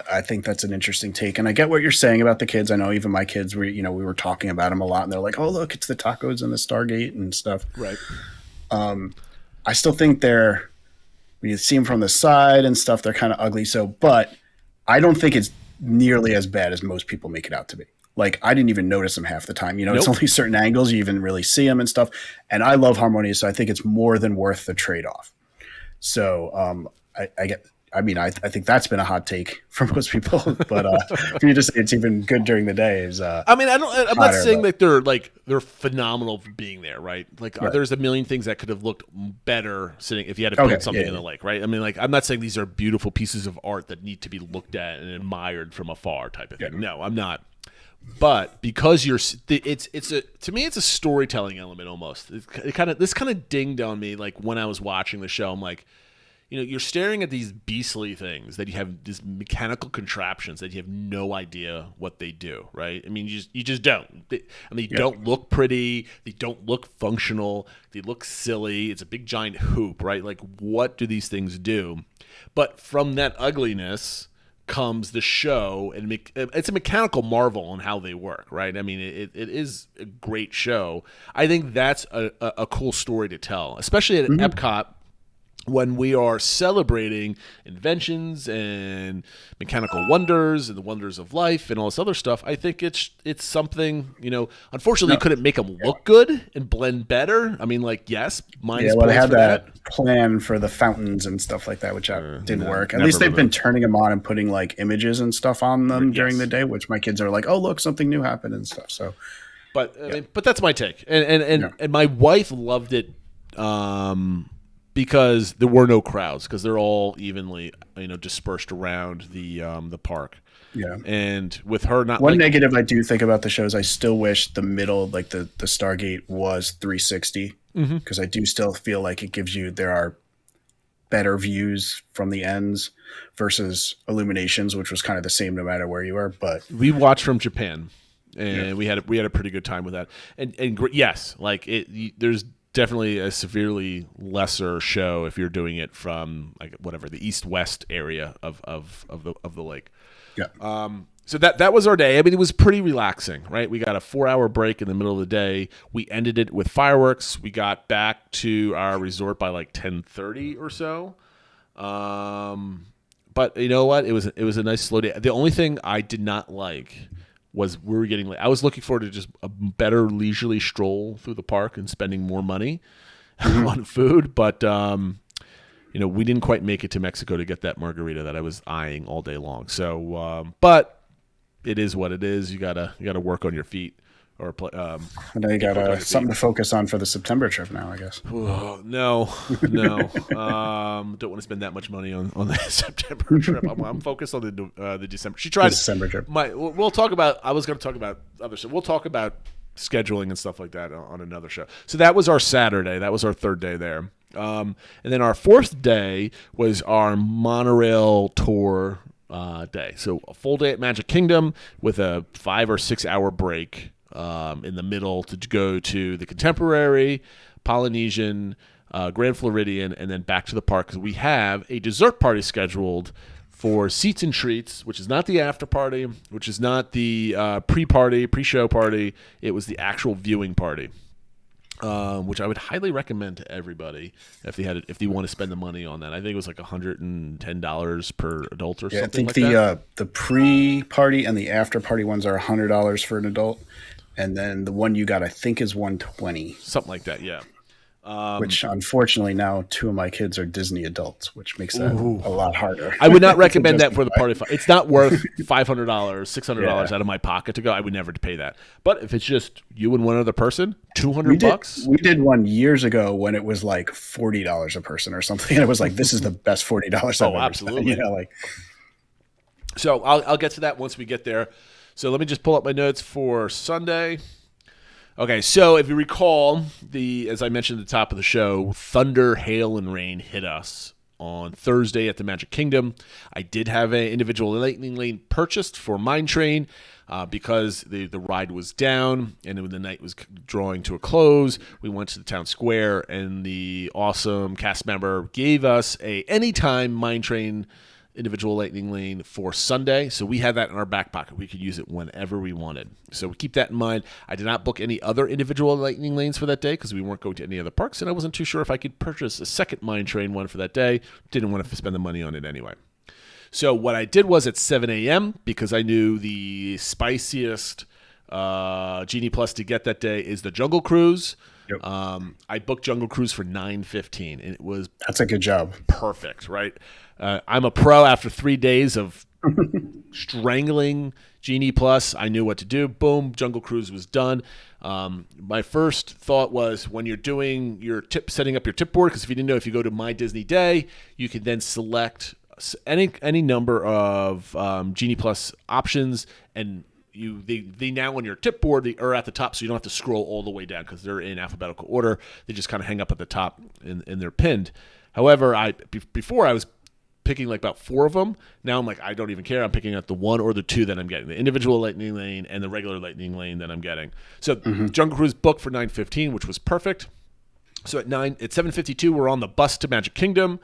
I think that's an interesting take, and I get what you're saying about the kids. I know even my kids were, we were talking about them a lot, and they're like, "Oh, look, it's the tacos and the Stargate and stuff." Right. I still think they're. When you see them from the side and stuff, they're kind of ugly. But I don't think it's nearly as bad as most people make it out to be. Like, I didn't even notice them half the time. Nope. It's only certain angles you even really see them and stuff. And I love Harmonious, so I think it's more than worth the trade-off. So I think that's been a hot take for most people. But for you to say it's even good during the day is. I'm not saying that they're phenomenal for being there, right? Like, right. There's a million things that could have looked better sitting if you had to put something in the lake, right? I mean, like, I'm not saying these are beautiful pieces of art that need to be looked at and admired from afar, type of thing. Yeah. No, I'm not. But because to me, it's a storytelling element almost. This kind of dinged on me, like, when I was watching the show. I'm like, you're staring at these beastly things that you have, these mechanical contraptions that you have no idea what they do, right? I mean, you just don't. They don't look pretty. They don't look functional. They look silly. It's a big giant hoop, right? Like, what do these things do? But from that ugliness comes the show, and it's a mechanical marvel on how they work, right? I mean, it is a great show. I think that's a cool story to tell, especially at Epcot, when we are celebrating inventions and mechanical wonders and the wonders of life and all this other stuff. I think it's something, unfortunately you couldn't make them look good and blend better. I mean, like, yes, minus points they had for that plan for the fountains and stuff like that, which didn't work. At least they've been turning them on and putting like images and stuff on them during the day, which my kids are like, oh, look, something new happened and stuff. So, but that's my take. And my wife loved it. Because there were no crowds, because they're all evenly, dispersed around the park. Yeah. And with her not one negative I do think about the show is I still wish the middle, like the Stargate, was 360, because I do still feel like it gives there are better views from the ends versus Illuminations, which was kind of the same no matter where you were. But we watched from Japan, and we had a pretty good time with that. And yes, like there's definitely a severely lesser show if you're doing it from the east-west area of the lake. Yeah. So that was our day. I mean, it was pretty relaxing, right? We got a 4-hour break in the middle of the day. We ended it with fireworks. We got back to our resort by like 10:30 or so. But you know what? It was a nice slow day. The only thing I did not like was we were getting late. I was looking forward to just a better leisurely stroll through the park and spending more money on food, but we didn't quite make it to Mexico to get that margarita that I was eyeing all day long. So, but it is what it is. You gotta work on your feet or play. I know you got something to focus on for the September trip now, I guess. Oh, no. Don't want to spend that much money on the September trip. I'm focused on the December. She tried the December trip. We'll talk about. I was going to talk about other stuff. We'll talk about scheduling and stuff like that on another show. So that was our Saturday. That was our third day there. And then our fourth day was our monorail tour day. So a full day at Magic Kingdom with a 5 or 6 hour break in the middle to go to the Contemporary, Polynesian, Grand Floridian, and then back to the park, because we have a dessert party scheduled for Seats and Treats, which is not the after party, which is not the pre-show party. It was the actual viewing party, which I would highly recommend to everybody if they want to spend the money on that. I think it was like $110 per adult or something like that. I think the pre-party and the after-party ones are $100 for an adult. And then the one you got, I think, is $120. Something like that, yeah. Which, unfortunately, now 2 of my kids are Disney adults, which makes that a lot harder. I would not recommend that for the party. It's not worth $500, $600 out of my pocket to go. I would never pay that. But if it's just you and one other person, $200. We did one years ago when it was like $40 a person or something. And it was like, this is the best $40 I've ever absolutely. spent. So I'll get to that once we get there. So let me just pull up my notes for Sunday. Okay, so if you recall, as I mentioned at the top of the show, thunder, hail, and rain hit us on Thursday at the Magic Kingdom. I did have an individual lightning lane purchased for Mine Train because the ride was down and when the night was drawing to a close, we went to the town square and the awesome cast member gave us a anytime Mine Train individual lightning lane for Sunday. So we had that in our back pocket. We could use it whenever we wanted. So we keep that in mind. I did not book any other individual lightning lanes for that day because we weren't going to any other parks, and I wasn't too sure if I could purchase a second Mine Train one for that day. Didn't want to spend the money on it anyway. So what I did was at 7 a.m., because I knew the spiciest Genie Plus to get that day is the Jungle Cruise. Yep. I booked Jungle Cruise for $9.15, and it was that's a good job. Perfect, right? I'm a pro after 3 days of strangling Genie Plus. I knew what to do. Boom, Jungle Cruise was done. My first thought was when you're doing your setting up your tip board, because if you didn't know, if you go to My Disney Day, you can then select any number of Genie Plus options, and they now on your tip board are at the top, so you don't have to scroll all the way down because they're in alphabetical order. They just kind of hang up at the top and they're pinned. However, before I was picking like about 4 of them. Now I'm like, I don't even care. I'm picking out the 1 or the 2 that I'm getting, the individual lightning lane and the regular lightning lane that I'm getting. So Jungle Cruise booked for 9:15, which was perfect. So at 7:52, we're on the bus to Magic Kingdom.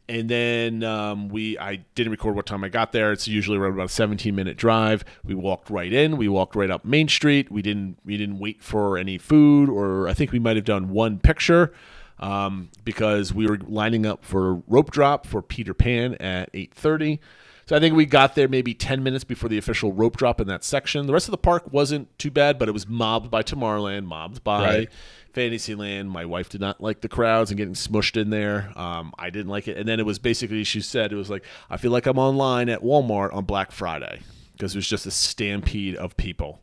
And then I didn't record what time I got there. It's usually around about a 17-minute drive. We walked right in. We walked right up Main Street. We didn't wait for any food, or I think we might have done one picture because we were lining up for rope drop for Peter Pan at 8:30. So I think we got there maybe 10 minutes before the official rope drop in that section. The rest of the park wasn't too bad, but it was mobbed by Tomorrowland, mobbed by Fantasyland. My wife did not like the crowds and getting smushed in there. I didn't like it. And then it was basically, she said, it was like, I feel like I'm online at Walmart on Black Friday because it was just a stampede of people,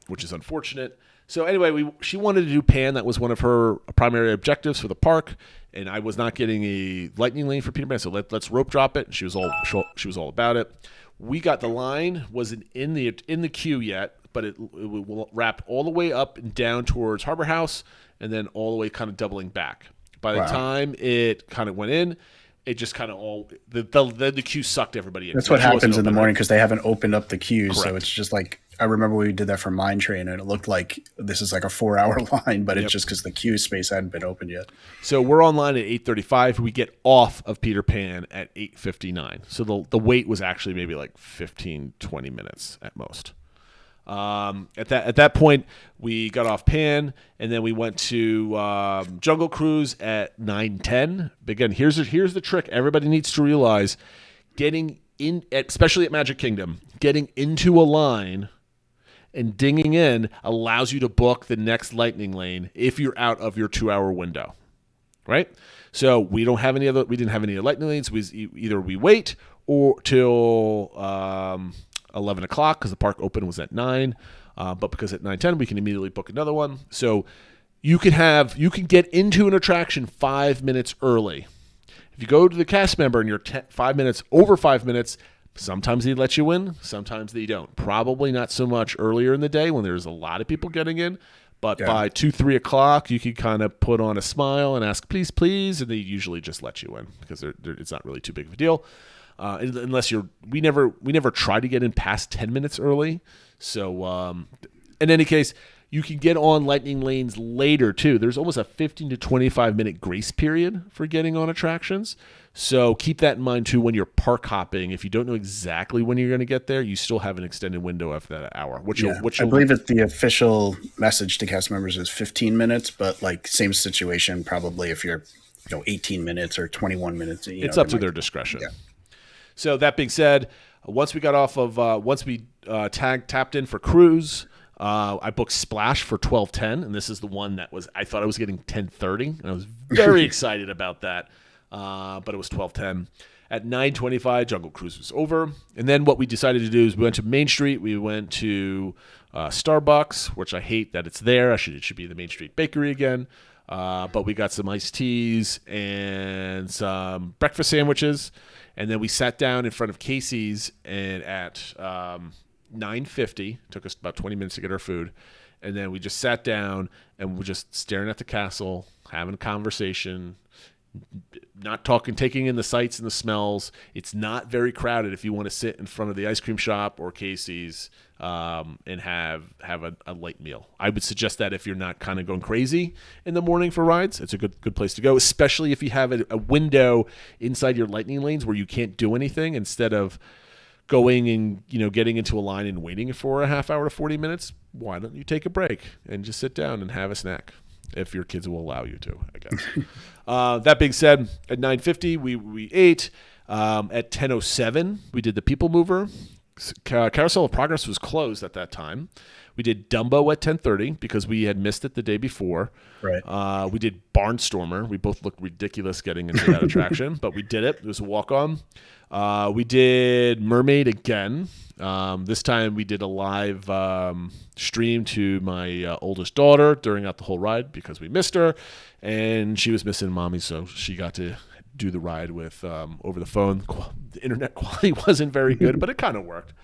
which is unfortunate. So anyway, she wanted to do Pan. That was one of her primary objectives for the park, and I was not getting a lightning lane for Peter Pan. So let's rope drop it. And she was all about it. We got the line wasn't in the queue yet, but it wrapped all the way up and down towards Harbor House, and then all the way kind of doubling back. By the time it kind of went in, it just kind of all the queue sucked everybody in. That's what happens in the morning because they haven't opened up the queues. Correct. So it's just like, I remember we did that for Mine Train, and it looked like this is like a 4-hour line, but it's just because the queue space hadn't been opened yet. So we're online at 8:35. We get off of Peter Pan at 8:59. So the wait was actually maybe like 15, 20 minutes at most. At that point, we got off Pan, and then we went to Jungle Cruise at 9:10. Again, here's the trick everybody needs to realize: getting in, especially at Magic Kingdom, getting into a line and dinging in allows you to book the next lightning lane if you're out of your 2-hour window, right? So we didn't have any lightning lanes. Either we wait or till 11 o'clock because the park open was at 9. But because at 9:10 we can immediately book another one. So you can get into an attraction 5 minutes early. If you go to the cast member and you're 5 minutes over 5 minutes, sometimes they let you in, sometimes they don't. Probably not so much earlier in the day when there's a lot of people getting in. But by 2, 3 o'clock, you can kind of put on a smile and ask, please, please, and they usually just let you in because it's not really too big of a deal. Unless we never try to get in past 10 minutes early. So in any case, you can get on lightning lanes later too. There's almost a 15 to 25 minute grace period for getting on attractions. So keep that in mind too when you're park hopping. If you don't know exactly when you're going to get there, you still have an extended window after that hour. I believe that the official message to cast members is 15 minutes, but like same situation probably if you're 18 minutes or 21 minutes. It's up to their discretion. Yeah. So that being said, once we tapped in for cruise, I booked Splash for 12:10, and this is the one that I thought I was getting 10:30, and I was very excited about that. But it was 12:10. At 9:25, Jungle Cruise was over. And then what we decided to do is we went to Main Street. We went to Starbucks, which I hate that it's there. It should be the Main Street Bakery again. But we got some iced teas and some breakfast sandwiches. And then we sat down in front of Casey's and at 9:50, took us about 20 minutes to get our food. And then we just sat down and we're just staring at the castle, having a conversation, not talking, taking in the sights and the smells. It's not very crowded if you want to sit in front of the ice cream shop or Casey's and have a light meal. I would suggest that if you're not kind of going crazy in the morning for rides, it's a good place to go, especially if you have a window inside your lightning lanes where you can't do anything instead of going and getting into a line and waiting for a half hour to 40 minutes. Why don't you take a break and just sit down and have a snack? If your kids will allow you to, I guess. That being said, at 9:50, we ate. At 10:07, we did the People Mover. Carousel of Progress was closed at that time. We did Dumbo at 10:30 because we had missed it the day before. Right. We did Barnstormer. We both looked ridiculous getting into that attraction, but we did it. It was a walk-on. We did Mermaid again. This time we did a live stream to my oldest daughter during the whole ride because we missed her, and she was missing mommy, so she got to do the ride with over the phone. The internet quality wasn't very good, but it kind of worked.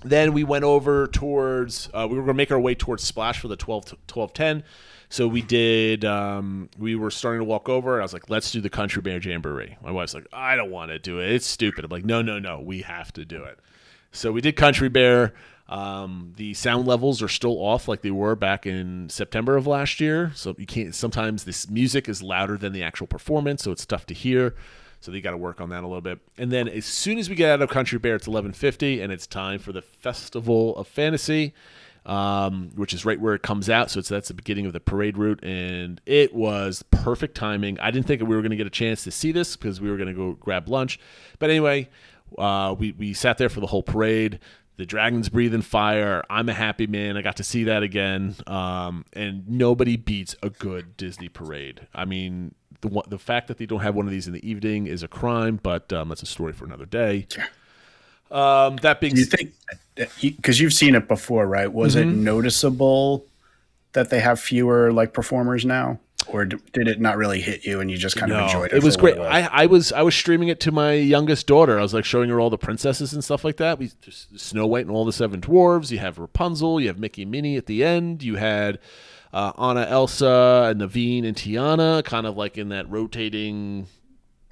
Then we went over towards we were going to make our way towards Splash for the 12:10. So we did, we were starting to walk over, and I was like, let's do the Country Bear Jamboree. My wife's like, I don't want to do it. It's stupid. I'm like, no, we have to do it. So we did Country Bear. The sound levels are still off like they were back in September of last year. So you can't, sometimes this music is louder than the actual performance, so it's tough to hear. So you got to work on that a little bit. And then as soon as we get out of Country Bear, it's 11:50, and it's time for the Festival of Fantasy. Which is right where it comes out. So that's the beginning of the parade route, and it was perfect timing. I didn't think we were going to get a chance to see this because we were going to go grab lunch. But anyway, we sat there for the whole parade. The dragons breathing fire. I'm a happy man. I got to see that again. And nobody beats a good Disney parade. I mean, the fact that they don't have one of these in the evening is a crime, but that's a story for another day. Yeah. That being, do you think, because you've seen it before, right? Was it noticeable that they have fewer performers now, or did it not really hit you and you just kind of enjoyed it? It was great. I was streaming it to my youngest daughter. I was showing her all the princesses and stuff like that. Snow White and all the seven dwarves. You have Rapunzel. You have Mickey and Minnie at the end. You had Anna, Elsa, and Naveen and Tiana, kind of in that rotating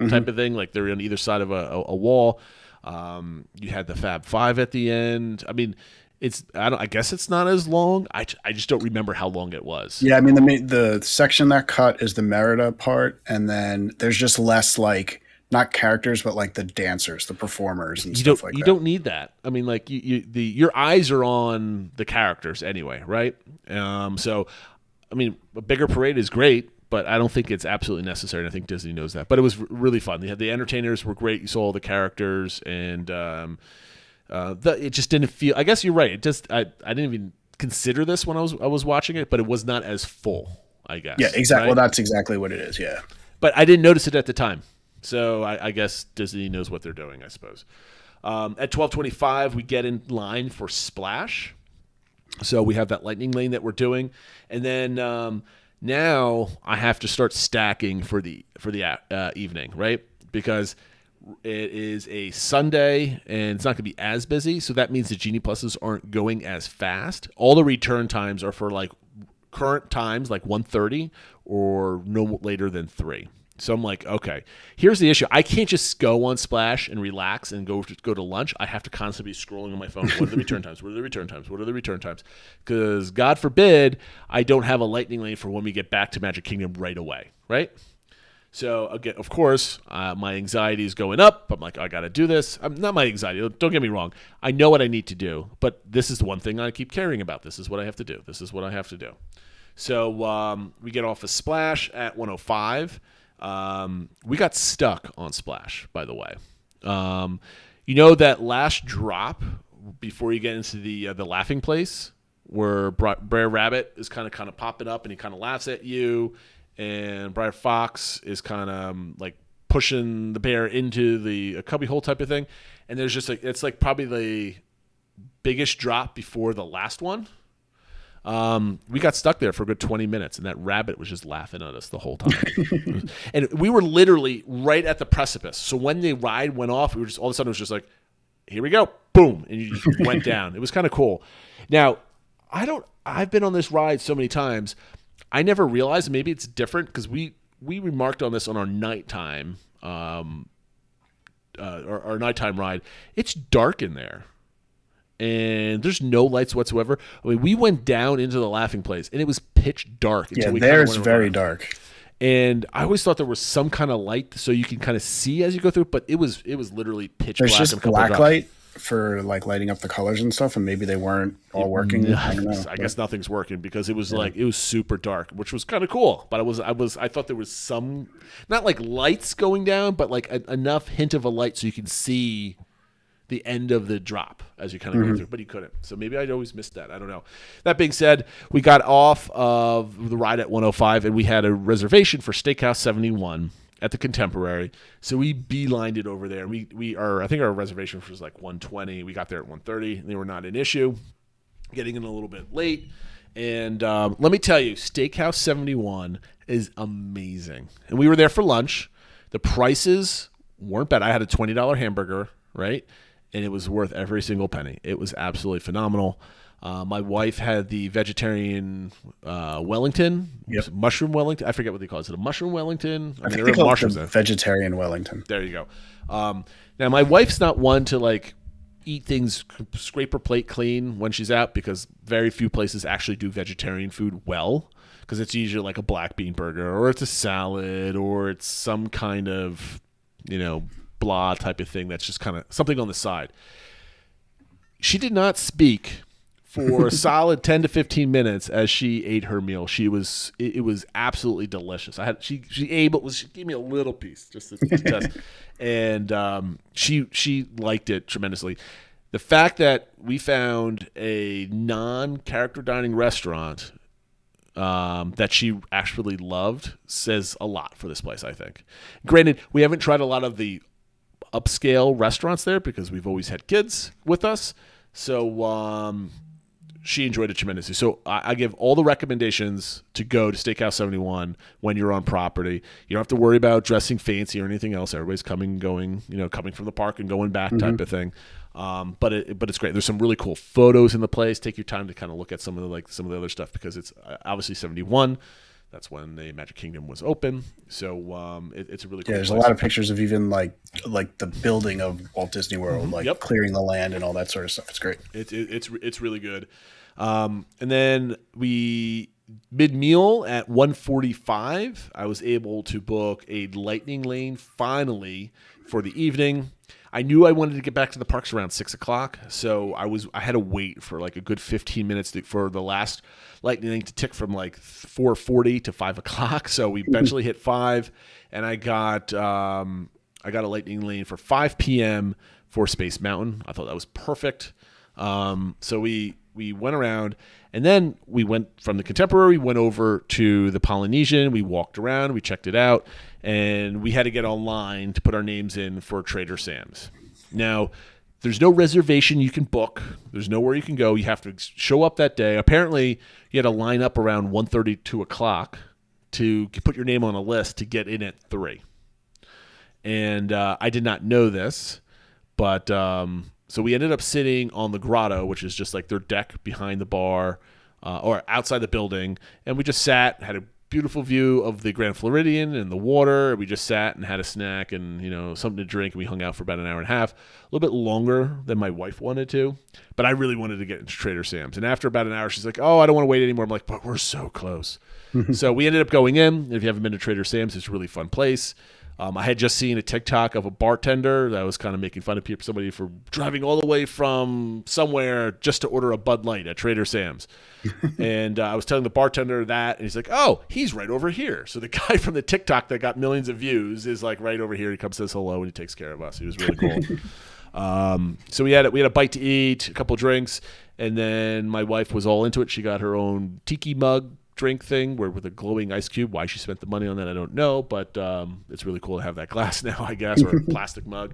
type of thing. They're on either side of a wall. You had the Fab Five at the end. I mean, I guess it's not as long. I just don't remember how long it was. Yeah, I mean the section that cut is the Merida part, and then there's just less not characters, but the dancers, the performers, and stuff like that. You don't need that. I mean, your eyes are on the characters anyway, right? So, I mean, a bigger parade is great, but I don't think it's absolutely necessary. And I think Disney knows that. But it was really fun. The entertainers were great. You saw all the characters, and it just didn't feel. I guess you're right. I didn't even consider this when I was watching it, but it was not as full, I guess. Yeah, exactly. Right? Well, that's exactly what it is. Yeah. But I didn't notice it at the time, so I guess Disney knows what they're doing, I suppose. At 12:25, we get in line for Splash. So we have that lightning lane that we're doing, and then now I have to start stacking for the evening, right? Because it is a Sunday and it's not going to be as busy, so that means the Genie Pluses aren't going as fast. All the return times are for like current times, like 1:30 or no later than 3. So I'm like, okay, here's the issue. I can't just go on Splash and relax and go to lunch. I have to constantly be scrolling on my phone. What are the return times? What are the return times? What are the return times? Because God forbid I don't have a lightning lane for when we get back to Magic Kingdom right away, right? So again, of course, my anxiety is going up. I'm like, I got to do this. Not my anxiety. Don't get me wrong. I know what I need to do, but this is the one thing I keep caring about. This is what I have to do. This is what I have to do. So we get off of Splash at 1:05. We got stuck on Splash, by the way. You know that last drop before you get into the laughing place where Brer Rabbit is kind of popping up and he kind of laughs at you, and Briar Fox is kind of like pushing the bear into a cubby hole type of thing, and there's just it's like probably the biggest drop before the last one. We got stuck there for a good 20 minutes, and that rabbit was just laughing at us the whole time. And we were literally right at the precipice. So when the ride went off, we were just all of a sudden it was just like, here we go, boom, and you just went down. It was kind of cool. Now, I've been on this ride so many times. I never realized maybe it's different because we remarked on this on our nighttime, our nighttime ride. It's dark in there. And there's no lights whatsoever. I mean, we went down into the laughing place, and it was pitch dark. There's very dark. And I always thought there was some kind of light so you can kind of see as you go through, but it was literally pitch black. There's just black light for like lighting up the colors and stuff, and maybe they weren't all working. I don't know. I guess nothing's working because it was it was super dark, which was kind of cool. But I thought there was some, not like lights going down, but like enough hint of a light so you can see the end of the drop as you kind of go through, but you couldn't. So maybe I'd always missed that. I don't know. That being said, we got off of the ride at 1:05, and we had a reservation for Steakhouse 71 at the Contemporary. So we beelined it over there. I think our reservation was like 1:20. We got there at 1:30, and they were not an issue. Getting in a little bit late. And let me tell you, Steakhouse 71 is amazing. And we were there for lunch. The prices weren't bad. I had a $20 hamburger, right? And it was worth every single penny. It was absolutely phenomenal. My wife had the vegetarian Wellington, mushroom Wellington. I forget what they call it. Is it a mushroom Wellington? I think they call it the vegetarian Wellington. There you go. Now, my wife's not one to like eat things, scrape her plate clean when she's out, because very few places actually do vegetarian food well, because it's usually like a black bean burger, or it's a salad, or it's some kind of, blah type of thing that's just kind of something on the side. She did not speak for a solid 10 to 15 minutes as she ate her meal. It was absolutely delicious. She gave me a little piece just to test, and she liked it tremendously. The fact that we found a non-character dining restaurant that she actually loved says a lot for this place, I think. Granted, we haven't tried a lot of the upscale restaurants there because we've always had kids with us. So she enjoyed it tremendously. So I give all the recommendations to go to Steakhouse 71 when you're on property. You don't have to worry about dressing fancy or anything else. Everybody's coming, going, coming from the park and going back type of thing. But it's great. There's some really cool photos in the place. Take your time to kind of look at some of the other stuff, because it's obviously 71. That's when the Magic Kingdom was open. So it's a really cool there's place. A lot of pictures of even like the building of Walt Disney World, clearing the land and all that sort of stuff. It's great. It's really good. And then we mid-meal at 1:45, I was able to book a lightning lane finally for the evening. I knew I wanted to get back to the parks around 6 o'clock, so I had to wait for like a good 15 minutes for the last lightning lane to tick from like 4:40 to 5 o'clock. So we eventually hit 5, and I got a lightning lane for 5 p.m. for Space Mountain. I thought that was perfect. So we went around, and then we went from the Contemporary, went over to the Polynesian. We walked around, we checked it out, and we had to get online to put our names in for Trader Sam's. Now, There's no reservation you can book. There's nowhere you can go. You have to show up that day. Apparently, you had to line up around 1:30, 2 o'clock to put your name on a list to get in at 3. And I did not know this, but so we ended up sitting on the grotto, which is just like their deck behind the bar or outside the building. And we just sat, had a beautiful view of the Grand Floridian and the water. We just sat and had a snack and, something to drink. And we hung out for about an hour and a half, a little bit longer than my wife wanted to. But I really wanted to get into Trader Sam's. And after about an hour, she's like, oh, I don't want to wait anymore. I'm like, but we're so close. So we ended up going in. If you haven't been to Trader Sam's, it's a really fun place. I had just seen a TikTok of a bartender that was kind of making fun of somebody for driving all the way from somewhere just to order a Bud Light at Trader Sam's. And I was telling the bartender that, and he's like, oh, he's right over here. So the guy from the TikTok that got millions of views is like right over here. He comes, says hello, and he takes care of us. He was really cool. So we had a bite to eat, a couple drinks, and then my wife was all into it. She got her own tiki mug drink thing with a glowing ice cube. Why she spent the money on that, I don't know, but it's really cool to have that glass now, I guess, or a plastic mug.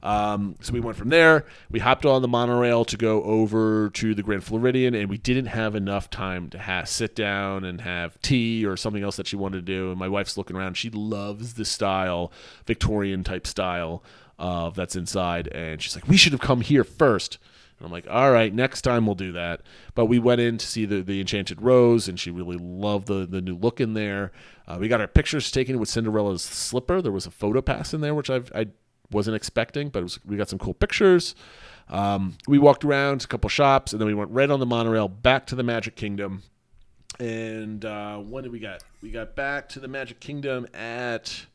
So we went from there. We hopped on the monorail to go over to the Grand Floridian, and we didn't have enough time to sit down and have tea or something else that she wanted to do. And my wife's looking around. She loves the style, Victorian type style that's inside, and she's like, we should have come here first. And I'm like, all right, next time we'll do that. But we went in to see the Enchanted Rose, and she really loved the new look in there. We got our pictures taken with Cinderella's slipper. There was a photo pass in there, which I wasn't expecting, but we got some cool pictures. We walked around a couple shops, and then we went right on the monorail back to the Magic Kingdom. And when did we get? We got back to the Magic Kingdom at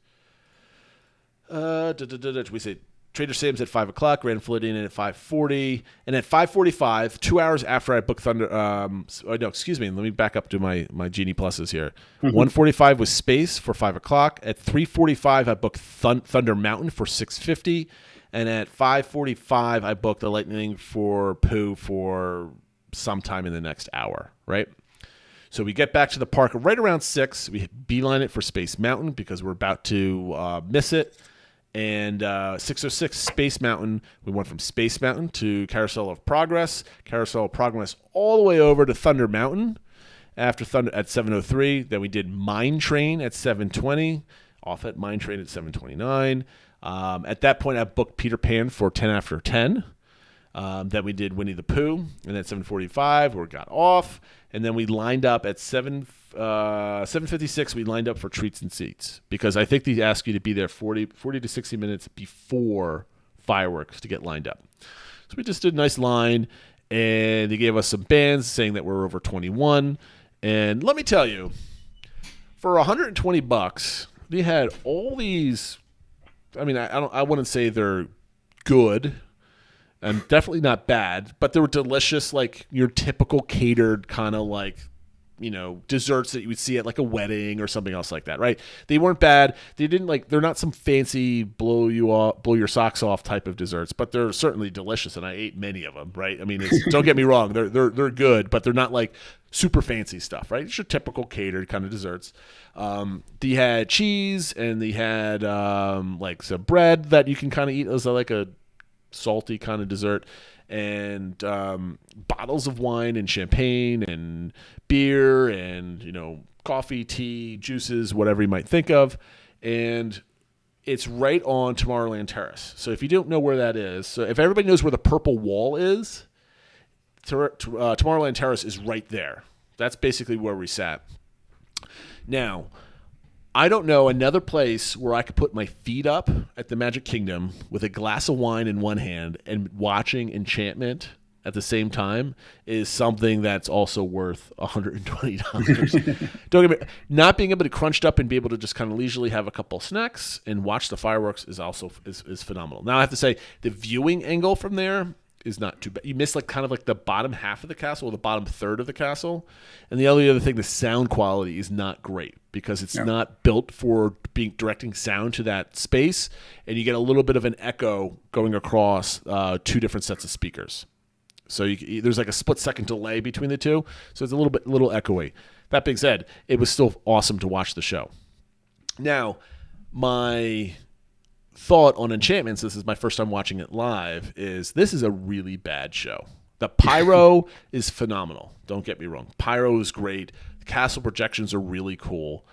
we say Trader Sam's at 5 o'clock, Grand Floridian at 5:40, and at 5:45, 2 hours after I booked Thunder. No, excuse me. Let me back up to my Genie Pluses here. 1:45 was Space for 5 o'clock. At 3:45, I booked Thunder Mountain for 6:50, and at 5:45, I booked the Lightning for Pooh for sometime in the next hour. Right. So we get back to the park right around 6. We beeline it for Space Mountain because we're about to miss it. And 6:06 Space Mountain, we went from Space Mountain to Carousel of Progress all the way over to Thunder Mountain after Thunder at 7:03. Then we did Mine Train at 7:20, off at Mine Train at 7:29. At that point, I booked Peter Pan for 10 after 10. Then we did Winnie the Pooh, and at 7:45 we got off, and then we lined up at 7:56. We lined up for treats and seats because I think they ask you to be there 40 to 60 minutes before fireworks to get lined up. So we just did a nice line, and they gave us some bands saying that we're over 21. And let me tell you, for $120, they had all these. I mean, I wouldn't say they're good. And definitely not bad, but they were delicious, like your typical catered kind of like, desserts that you would see at like a wedding or something else like that, right? They weren't bad. They're not some fancy blow your socks off type of desserts, but they're certainly delicious, and I ate many of them, right? I mean, don't get me wrong, they're good, but they're not like super fancy stuff, right? It's your typical catered kind of desserts. They had cheese, and they had like some bread that you can kind of eat as like a salty kind of dessert, and bottles of wine and champagne and beer and coffee, tea, juices, whatever you might think of. And it's right on Tomorrowland Terrace. So if you don't know where that is, so if everybody knows where the purple wall is, Tomorrowland Terrace is right there. That's basically where we sat. Now, I don't know another place where I could put my feet up at the Magic Kingdom with a glass of wine in one hand and watching Enchantment at the same time is something that's also worth $120. Don't get me, not being able to crunch up and be able to just kind of leisurely have a couple snacks and watch the fireworks is also is phenomenal. Now I have to say the viewing angle from there is not too bad. You miss like kind of like the bottom half of the castle or the bottom third of the castle. And the other thing, the sound quality is not great because it's not built for directing sound to that space. And you get a little bit of an echo going across two different sets of speakers. So there's like a split second delay between the two. So it's a little echoey. That being said, it was still awesome to watch the show. Now, my thought on Enchantment, so this is my first time watching it live, is this is a really bad show. The pyro is phenomenal. Don't get me wrong. Pyro is great. The castle projections are really cool.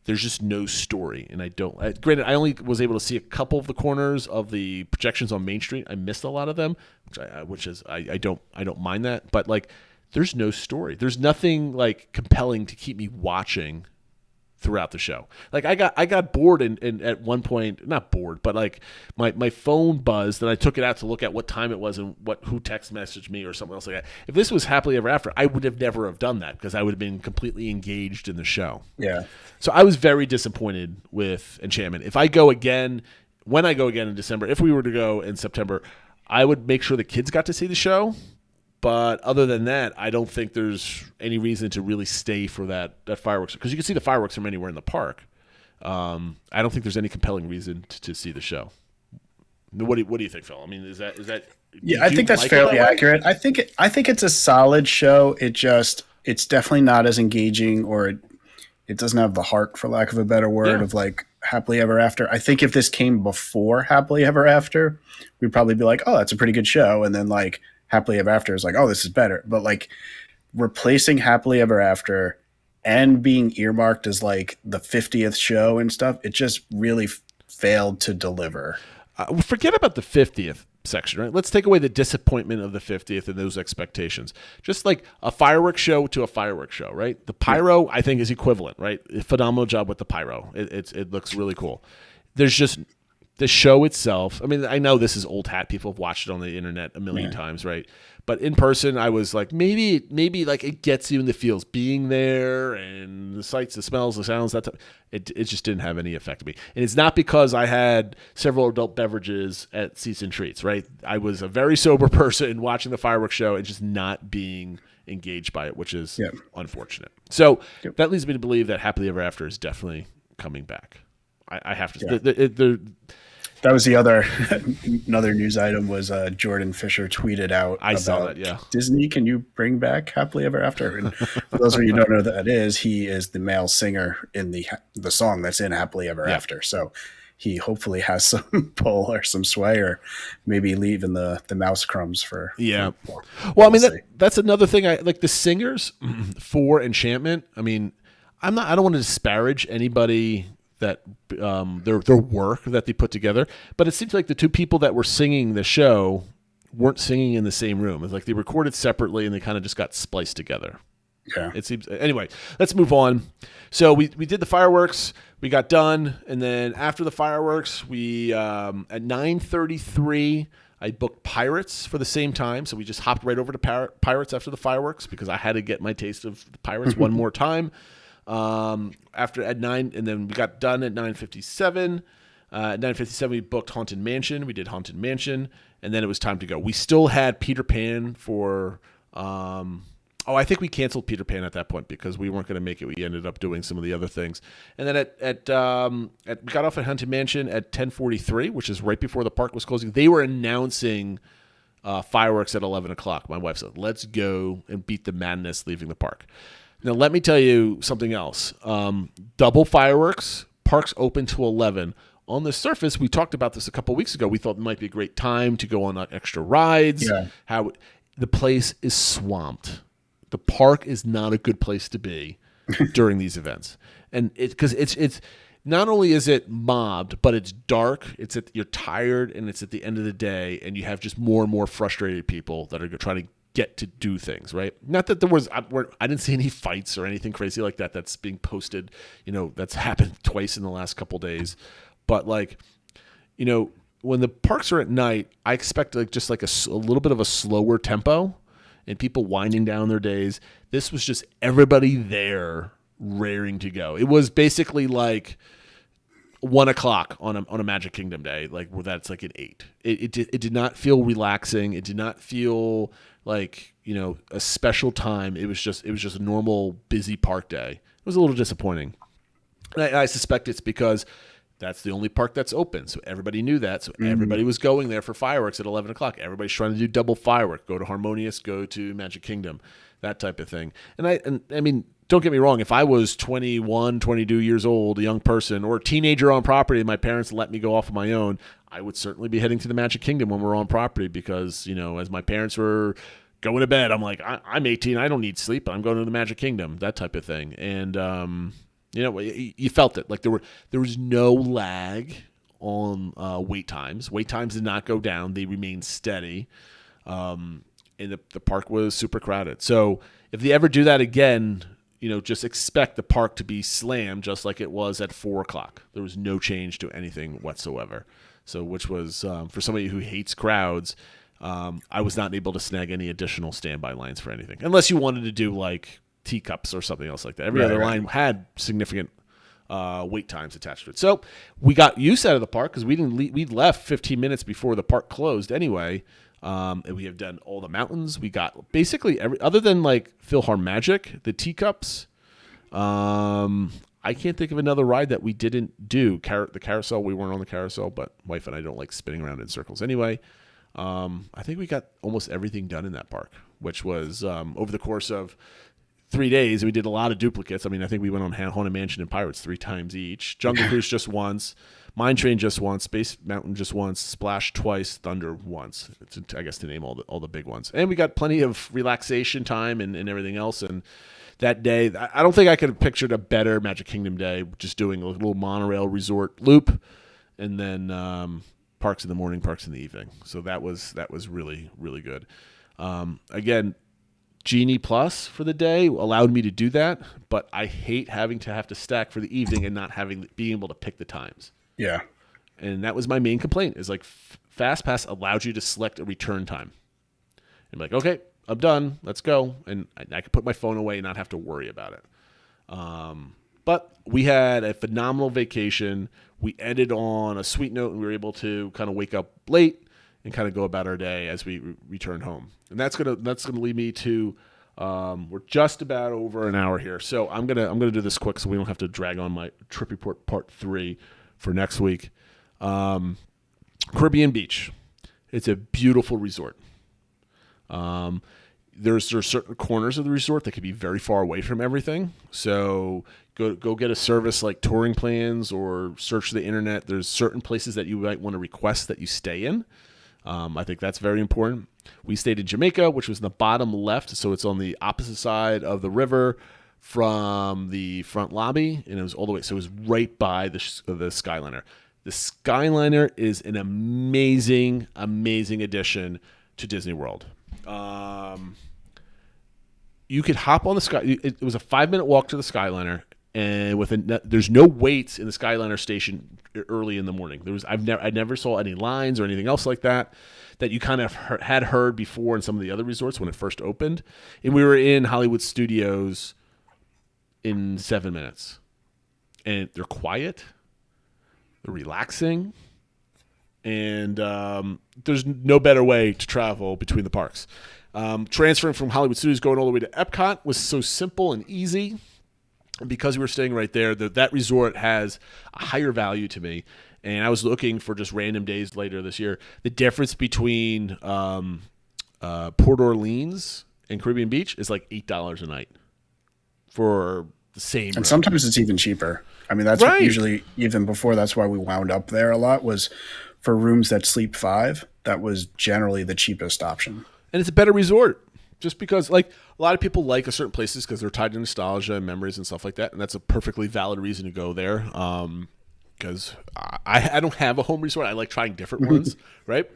There's just no story, and granted, I only was able to see a couple of the corners of the projections on Main Street. I missed a lot of them, I don't mind that. But like, there's no story. There's nothing like compelling to keep me watching throughout the show. Like I got bored and at one point, not bored, but like my phone buzzed and I took it out to look at what time it was and who text messaged me or something else like that. If this was Happily Ever After, I would have never have done that because I would have been completely engaged in the show. Yeah. So I was very disappointed with Enchantment. When I go again in December, if we were to go in September, I would make sure the kids got to see the show. But other than that, I don't think there's any reason to really stay for that fireworks, because you can see the fireworks from anywhere in the park. I don't think there's any compelling reason to see the show. What do you think, Phil? I mean, is that? Yeah, I think that's fairly accurate. I think it's a solid show. It's definitely not as engaging, or it doesn't have the heart, for lack of a better word, of like Happily Ever After. I think if this came before Happily Ever After, we'd probably be like, oh, that's a pretty good show, and then like Happily Ever After is like, oh, this is better. But like replacing Happily Ever After and being earmarked as like the 50th show and stuff, it just really failed to deliver. Forget about the 50th section, right? Let's take away the disappointment of the 50th and those expectations. Just like a fireworks show to a fireworks show, right? The pyro, I think, is equivalent, right? Phenomenal job with the pyro. It looks really cool. There's just the show itself. I mean, I know this is old hat. People have watched it on the internet a million times, right? But in person, I was like, maybe like it gets you in the feels, being there and the sights, the smells, the sounds. That it just didn't have any effect on me. And it's not because I had several adult beverages at Seats and Treats, right? I was a very sober person watching the fireworks show and just not being engaged by it, which is unfortunate. So that leads me to believe that Happily Ever After is definitely coming back. I have to. Yeah. That was the another news item was Jordan Fisher tweeted out. I saw that, yeah. Disney, can you bring back Happily Ever After? And for those of you who don't know who that is, he is the male singer in the song that's in Happily Ever After. So he hopefully has some pull or some sway, or maybe leaving the mouse crumbs for. Yeah. Well, I mean, that's another thing. I like the singers for Enchantment. I mean, I don't want to disparage anybody that their work that they put together, but it seems like the two people that were singing the show weren't singing in the same room. It's like they recorded separately and they kind of just got spliced together. Yeah. It seems. Anyway, let's move on. So we did the fireworks, we got done, and then after the fireworks, we at 9:33 I booked Pirates for the same time, so we just hopped right over to Pirates after the fireworks because I had to get my taste of the Pirates one more time. After at 9, and then we got done at 9:57. At 9:57, we booked Haunted Mansion. We did Haunted Mansion, and then it was time to go. We still had Peter Pan for. I think we canceled Peter Pan at that point because we weren't going to make it. We ended up doing some of the other things, and then we got off at Haunted Mansion at 10:43, which is right before the park was closing. They were announcing fireworks at 11 o'clock. My wife said, "Let's go and beat the madness leaving the park." Now, let me tell you something else. Double fireworks, parks open to 11. On the surface, we talked about this a couple weeks ago. We thought it might be a great time to go on extra rides. Yeah. How the place is swamped. The park is not a good place to be during these events. And because it's not only is it mobbed, but it's dark. You're tired, and it's at the end of the day, and you have just more and more frustrated people that are trying to get to do things, right? Not that I didn't see any fights or anything crazy like that that's being posted, that's happened twice in the last couple days. But like, when the parks are at night, I expect just like a little bit of a slower tempo and people winding down their days. This was just everybody there raring to go. It was basically like 1 o'clock on a Magic Kingdom day, like where that's like at 8. It did not feel relaxing. It did not feel like a special time. It was just a normal busy park day. It was a little disappointing, and I suspect it's because that's the only park that's open, so everybody knew that. So everybody was going there for fireworks at 11 o'clock. Everybody's trying to do double firework. Go to Harmonious, go to Magic Kingdom, that type of thing. And I mean, don't get me wrong. If I was 21, 22 years old, a young person, or a teenager on property, and my parents let me go off on my own, I would certainly be heading to the Magic Kingdom when we're on property because, as my parents were going to bed, I'm like, I'm 18, I don't need sleep, I'm going to the Magic Kingdom, that type of thing. And, you felt it. Like there was no lag on wait times. Wait times did not go down. They remained steady. And the park was super crowded. So if they ever do that again, just expect the park to be slammed just like it was at 4 o'clock. There was no change to anything whatsoever. So which was, for somebody who hates crowds, I was not able to snag any additional standby lines for anything. Unless you wanted to do like teacups or something else like that. Every other line had significant wait times attached to it. So we got use out of the park because we left 15 minutes before the park closed anyway. And we have done all the mountains. We got basically other than like PhilharMagic, the teacups. I can't think of another ride that we didn't do. The carousel, we weren't on the carousel, but wife and I don't like spinning around in circles anyway. I think we got almost everything done in that park, which was over the course of 3 days. We did a lot of duplicates. I mean, I think we went on Haunted Mansion and Pirates 3 times each. Jungle Cruise just once. Mine Train just once. Space Mountain just once. Splash twice. Thunder once. I guess to name all the big ones. And we got plenty of relaxation time and everything else. And that day, I don't think I could have pictured a better Magic Kingdom day, just doing a little monorail resort loop, and then parks in the morning, parks in the evening. So that was really, really good. Again, Genie Plus for the day allowed me to do that, but I hate having to stack for the evening and not being able to pick the times. Yeah. And that was my main complaint is like FastPass allowed you to select a return time. And like, okay, I'm done. Let's go. And I could put my phone away and not have to worry about it. But we had a phenomenal vacation. We ended on a sweet note and we were able to kind of wake up late and kind of go about our day as we return home. And that's gonna lead me to we're just about over an hour here. So I'm gonna do this quick so we don't have to drag on my trip report part 3 for next week. Caribbean Beach. It's a beautiful resort. There's certain corners of the resort that could be very far away from everything. So go get a service like Touring Plans or search the internet. There's certain places that you might want to request that you stay in. I think that's very important. We stayed in Jamaica, which was in the bottom left, so it's on the opposite side of the river from the front lobby, and it was all the way. So it was right by the Skyliner. The Skyliner is an amazing, amazing addition to Disney World. You could hop on the Sky. It was a 5-minute walk to the Skyliner, and there's no waits in the Skyliner station early in the morning. I never saw any lines or anything else like that you kind of had heard before in some of the other resorts when it first opened. And we were in Hollywood Studios in 7 minutes, and they're quiet, they're relaxing, and there's no better way to travel between the parks. Transferring from Hollywood Studios going all the way to Epcot was so simple and easy. Because we were staying right there, that resort has a higher value to me. And I was looking for just random days later this year. The difference between Port Orleans and Caribbean Beach is like $8 a night for the same room. And sometimes it's even cheaper. I mean, that's right. What usually, even before, that's why we wound up there a lot, was for rooms that sleep 5. That was generally the cheapest option. And it's a better resort. Just because, like, a lot of people like certain places because they're tied to nostalgia and memories and stuff like that, and that's a perfectly valid reason to go there. Because I don't have a home resort. I like trying different ones, right?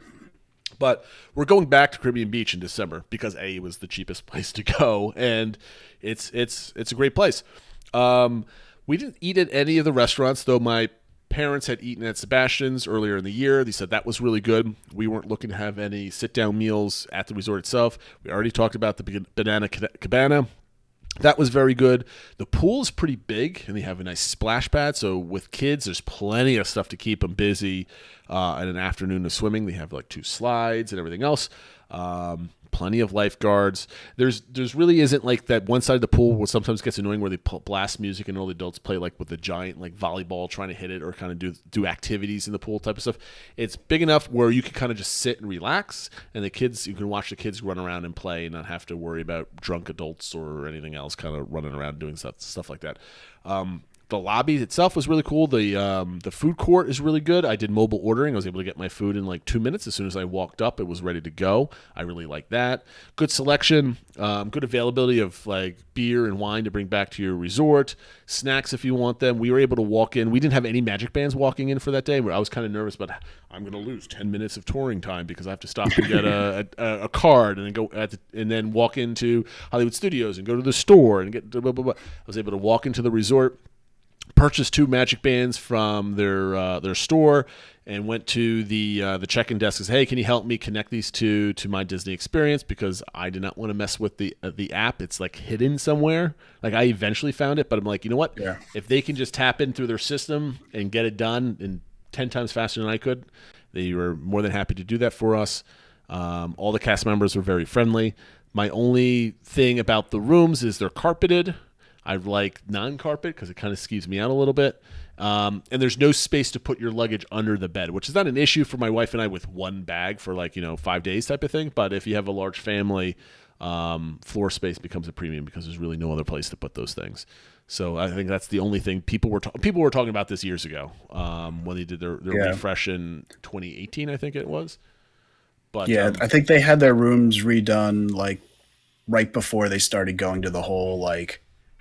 But we're going back to Caribbean Beach in December because it was the cheapest place to go, and it's a great place. We didn't eat at any of the restaurants, though my parents had eaten at Sebastian's earlier in the year. They said that was really good. We weren't looking to have any sit-down meals at the resort itself. We already talked about the Banana Cabana. That was very good. The pool is pretty big, and they have a nice splash pad. So with kids, there's plenty of stuff to keep them busy. And an afternoon of swimming, they have like 2 slides and everything else. Plenty of lifeguards. There's really isn't like that one side of the pool where sometimes gets annoying where they blast music and all the adults play like with a giant like volleyball trying to hit it or kind of do activities in the pool type of stuff. It's big enough where you can kind of just sit and relax, and you can watch the kids run around and play and not have to worry about drunk adults or anything else kind of running around doing stuff like that. The lobby itself was really cool. The food court is really good. I did mobile ordering. I was able to get my food in like 2 minutes. As soon as I walked up, it was ready to go. I really like that. Good selection, good availability of like beer and wine to bring back to your resort. Snacks if you want them. We were able to walk in. We didn't have any magic bands walking in for that day. Where I was kind of nervous, but I'm going to lose 10 minutes of touring time because I have to stop and get a card and then and then walk into Hollywood Studios and go to the store and get blah, blah, blah. I was able to walk into the resort, purchased 2 magic bands from their store, and went to the check-in desk and said, hey, can you help me connect these two to my Disney experience, because I did not want to mess with the app. It's like hidden somewhere. Like I eventually found it, but I'm like, you know what? Yeah. If they can just tap in through their system and get it done in 10 times faster than I could, they were more than happy to do that for us. All the cast members were very friendly. My only thing about the rooms is they're carpeted. I like non-carpet because it kind of skeeves me out a little bit. And there's no space to put your luggage under the bed, which is not an issue for my wife and I with one bag for 5 days type of thing. But if you have a large family, floor space becomes a premium because there's really no other place to put those things. So I think that's the only thing people were talking about this years ago when they did their refresh in 2018, I think it was. But I think they had their rooms redone like right before they started going to the whole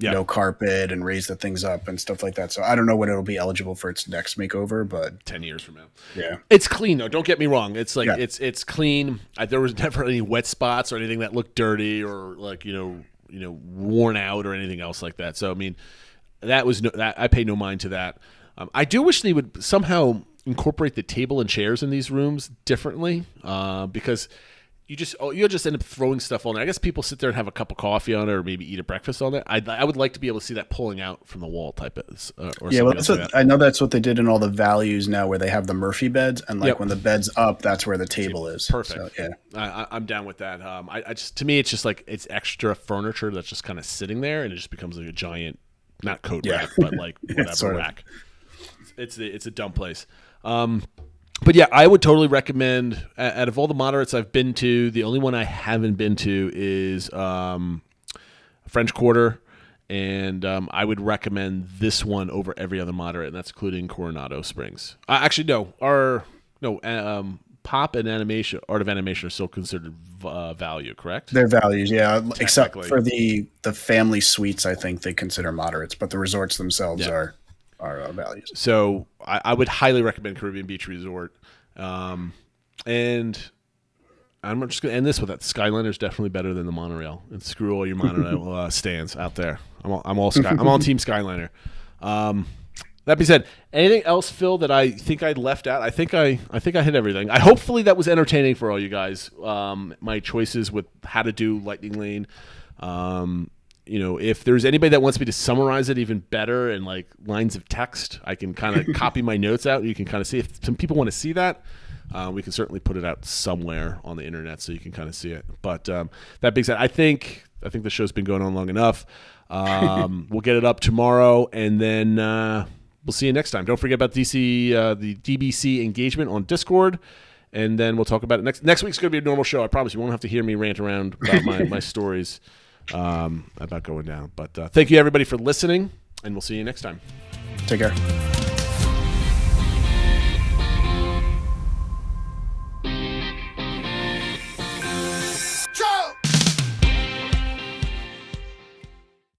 no carpet and raise the things up and stuff like that. So I don't know when it'll be eligible for its next makeover, but 10 years from now. Yeah. It's clean though. Don't get me wrong. It's like, it's clean. There was never any wet spots or anything that looked dirty or worn out or anything else like that. So, I mean, I pay no mind to that. I do wish they would somehow incorporate the table and chairs in these rooms differently, because you'll just end up throwing stuff on there. I guess people sit there and have a cup of coffee on it or maybe eat a breakfast on it. I would like to be able to see that pulling out from the wall type of or yeah, well, like I know that's what they did in all the values now, where they have the Murphy beds, and when the bed's up, that's where the table is. Perfect. So, yeah, I'm down with that. To me, it's just like it's extra furniture that's just kind of sitting there, and it just becomes like a giant, not coat rack, but like whatever rack. It's a dumb place. But yeah, I would totally recommend, out of all the moderates I've been to, the only one I haven't been to is French Quarter, and I would recommend this one over every other moderate, and that's including Coronado Springs. Pop and animation, Art of Animation are still considered value, correct? They're values, yeah, except for the family suites. I think they consider moderates, but the resorts themselves are values. So I would highly recommend Caribbean Beach Resort. And I'm just going to end this with that. Skyliner is definitely better than the Monorail. And screw all your Monorail stands out there. I'm on Team Skyliner. That being said, anything else, Phil, that I think I left out? I think I hit everything. Hopefully that was entertaining for all you guys. My choices with how to do Lightning Lane. If there's anybody that wants me to summarize it even better in like lines of text, I can kind of copy my notes out. And you can kind of see if some people want to see that. We can certainly put it out somewhere on the internet so you can kind of see it. But that being said, I think the show's been going on long enough. We'll get it up tomorrow, and then we'll see you next time. Don't forget about the DBC engagement on Discord. And then we'll talk about it next week's going to be a normal show. I promise you won't have to hear me rant around about my stories about going down. But thank you, everybody, for listening, and we'll see you next time. Take care.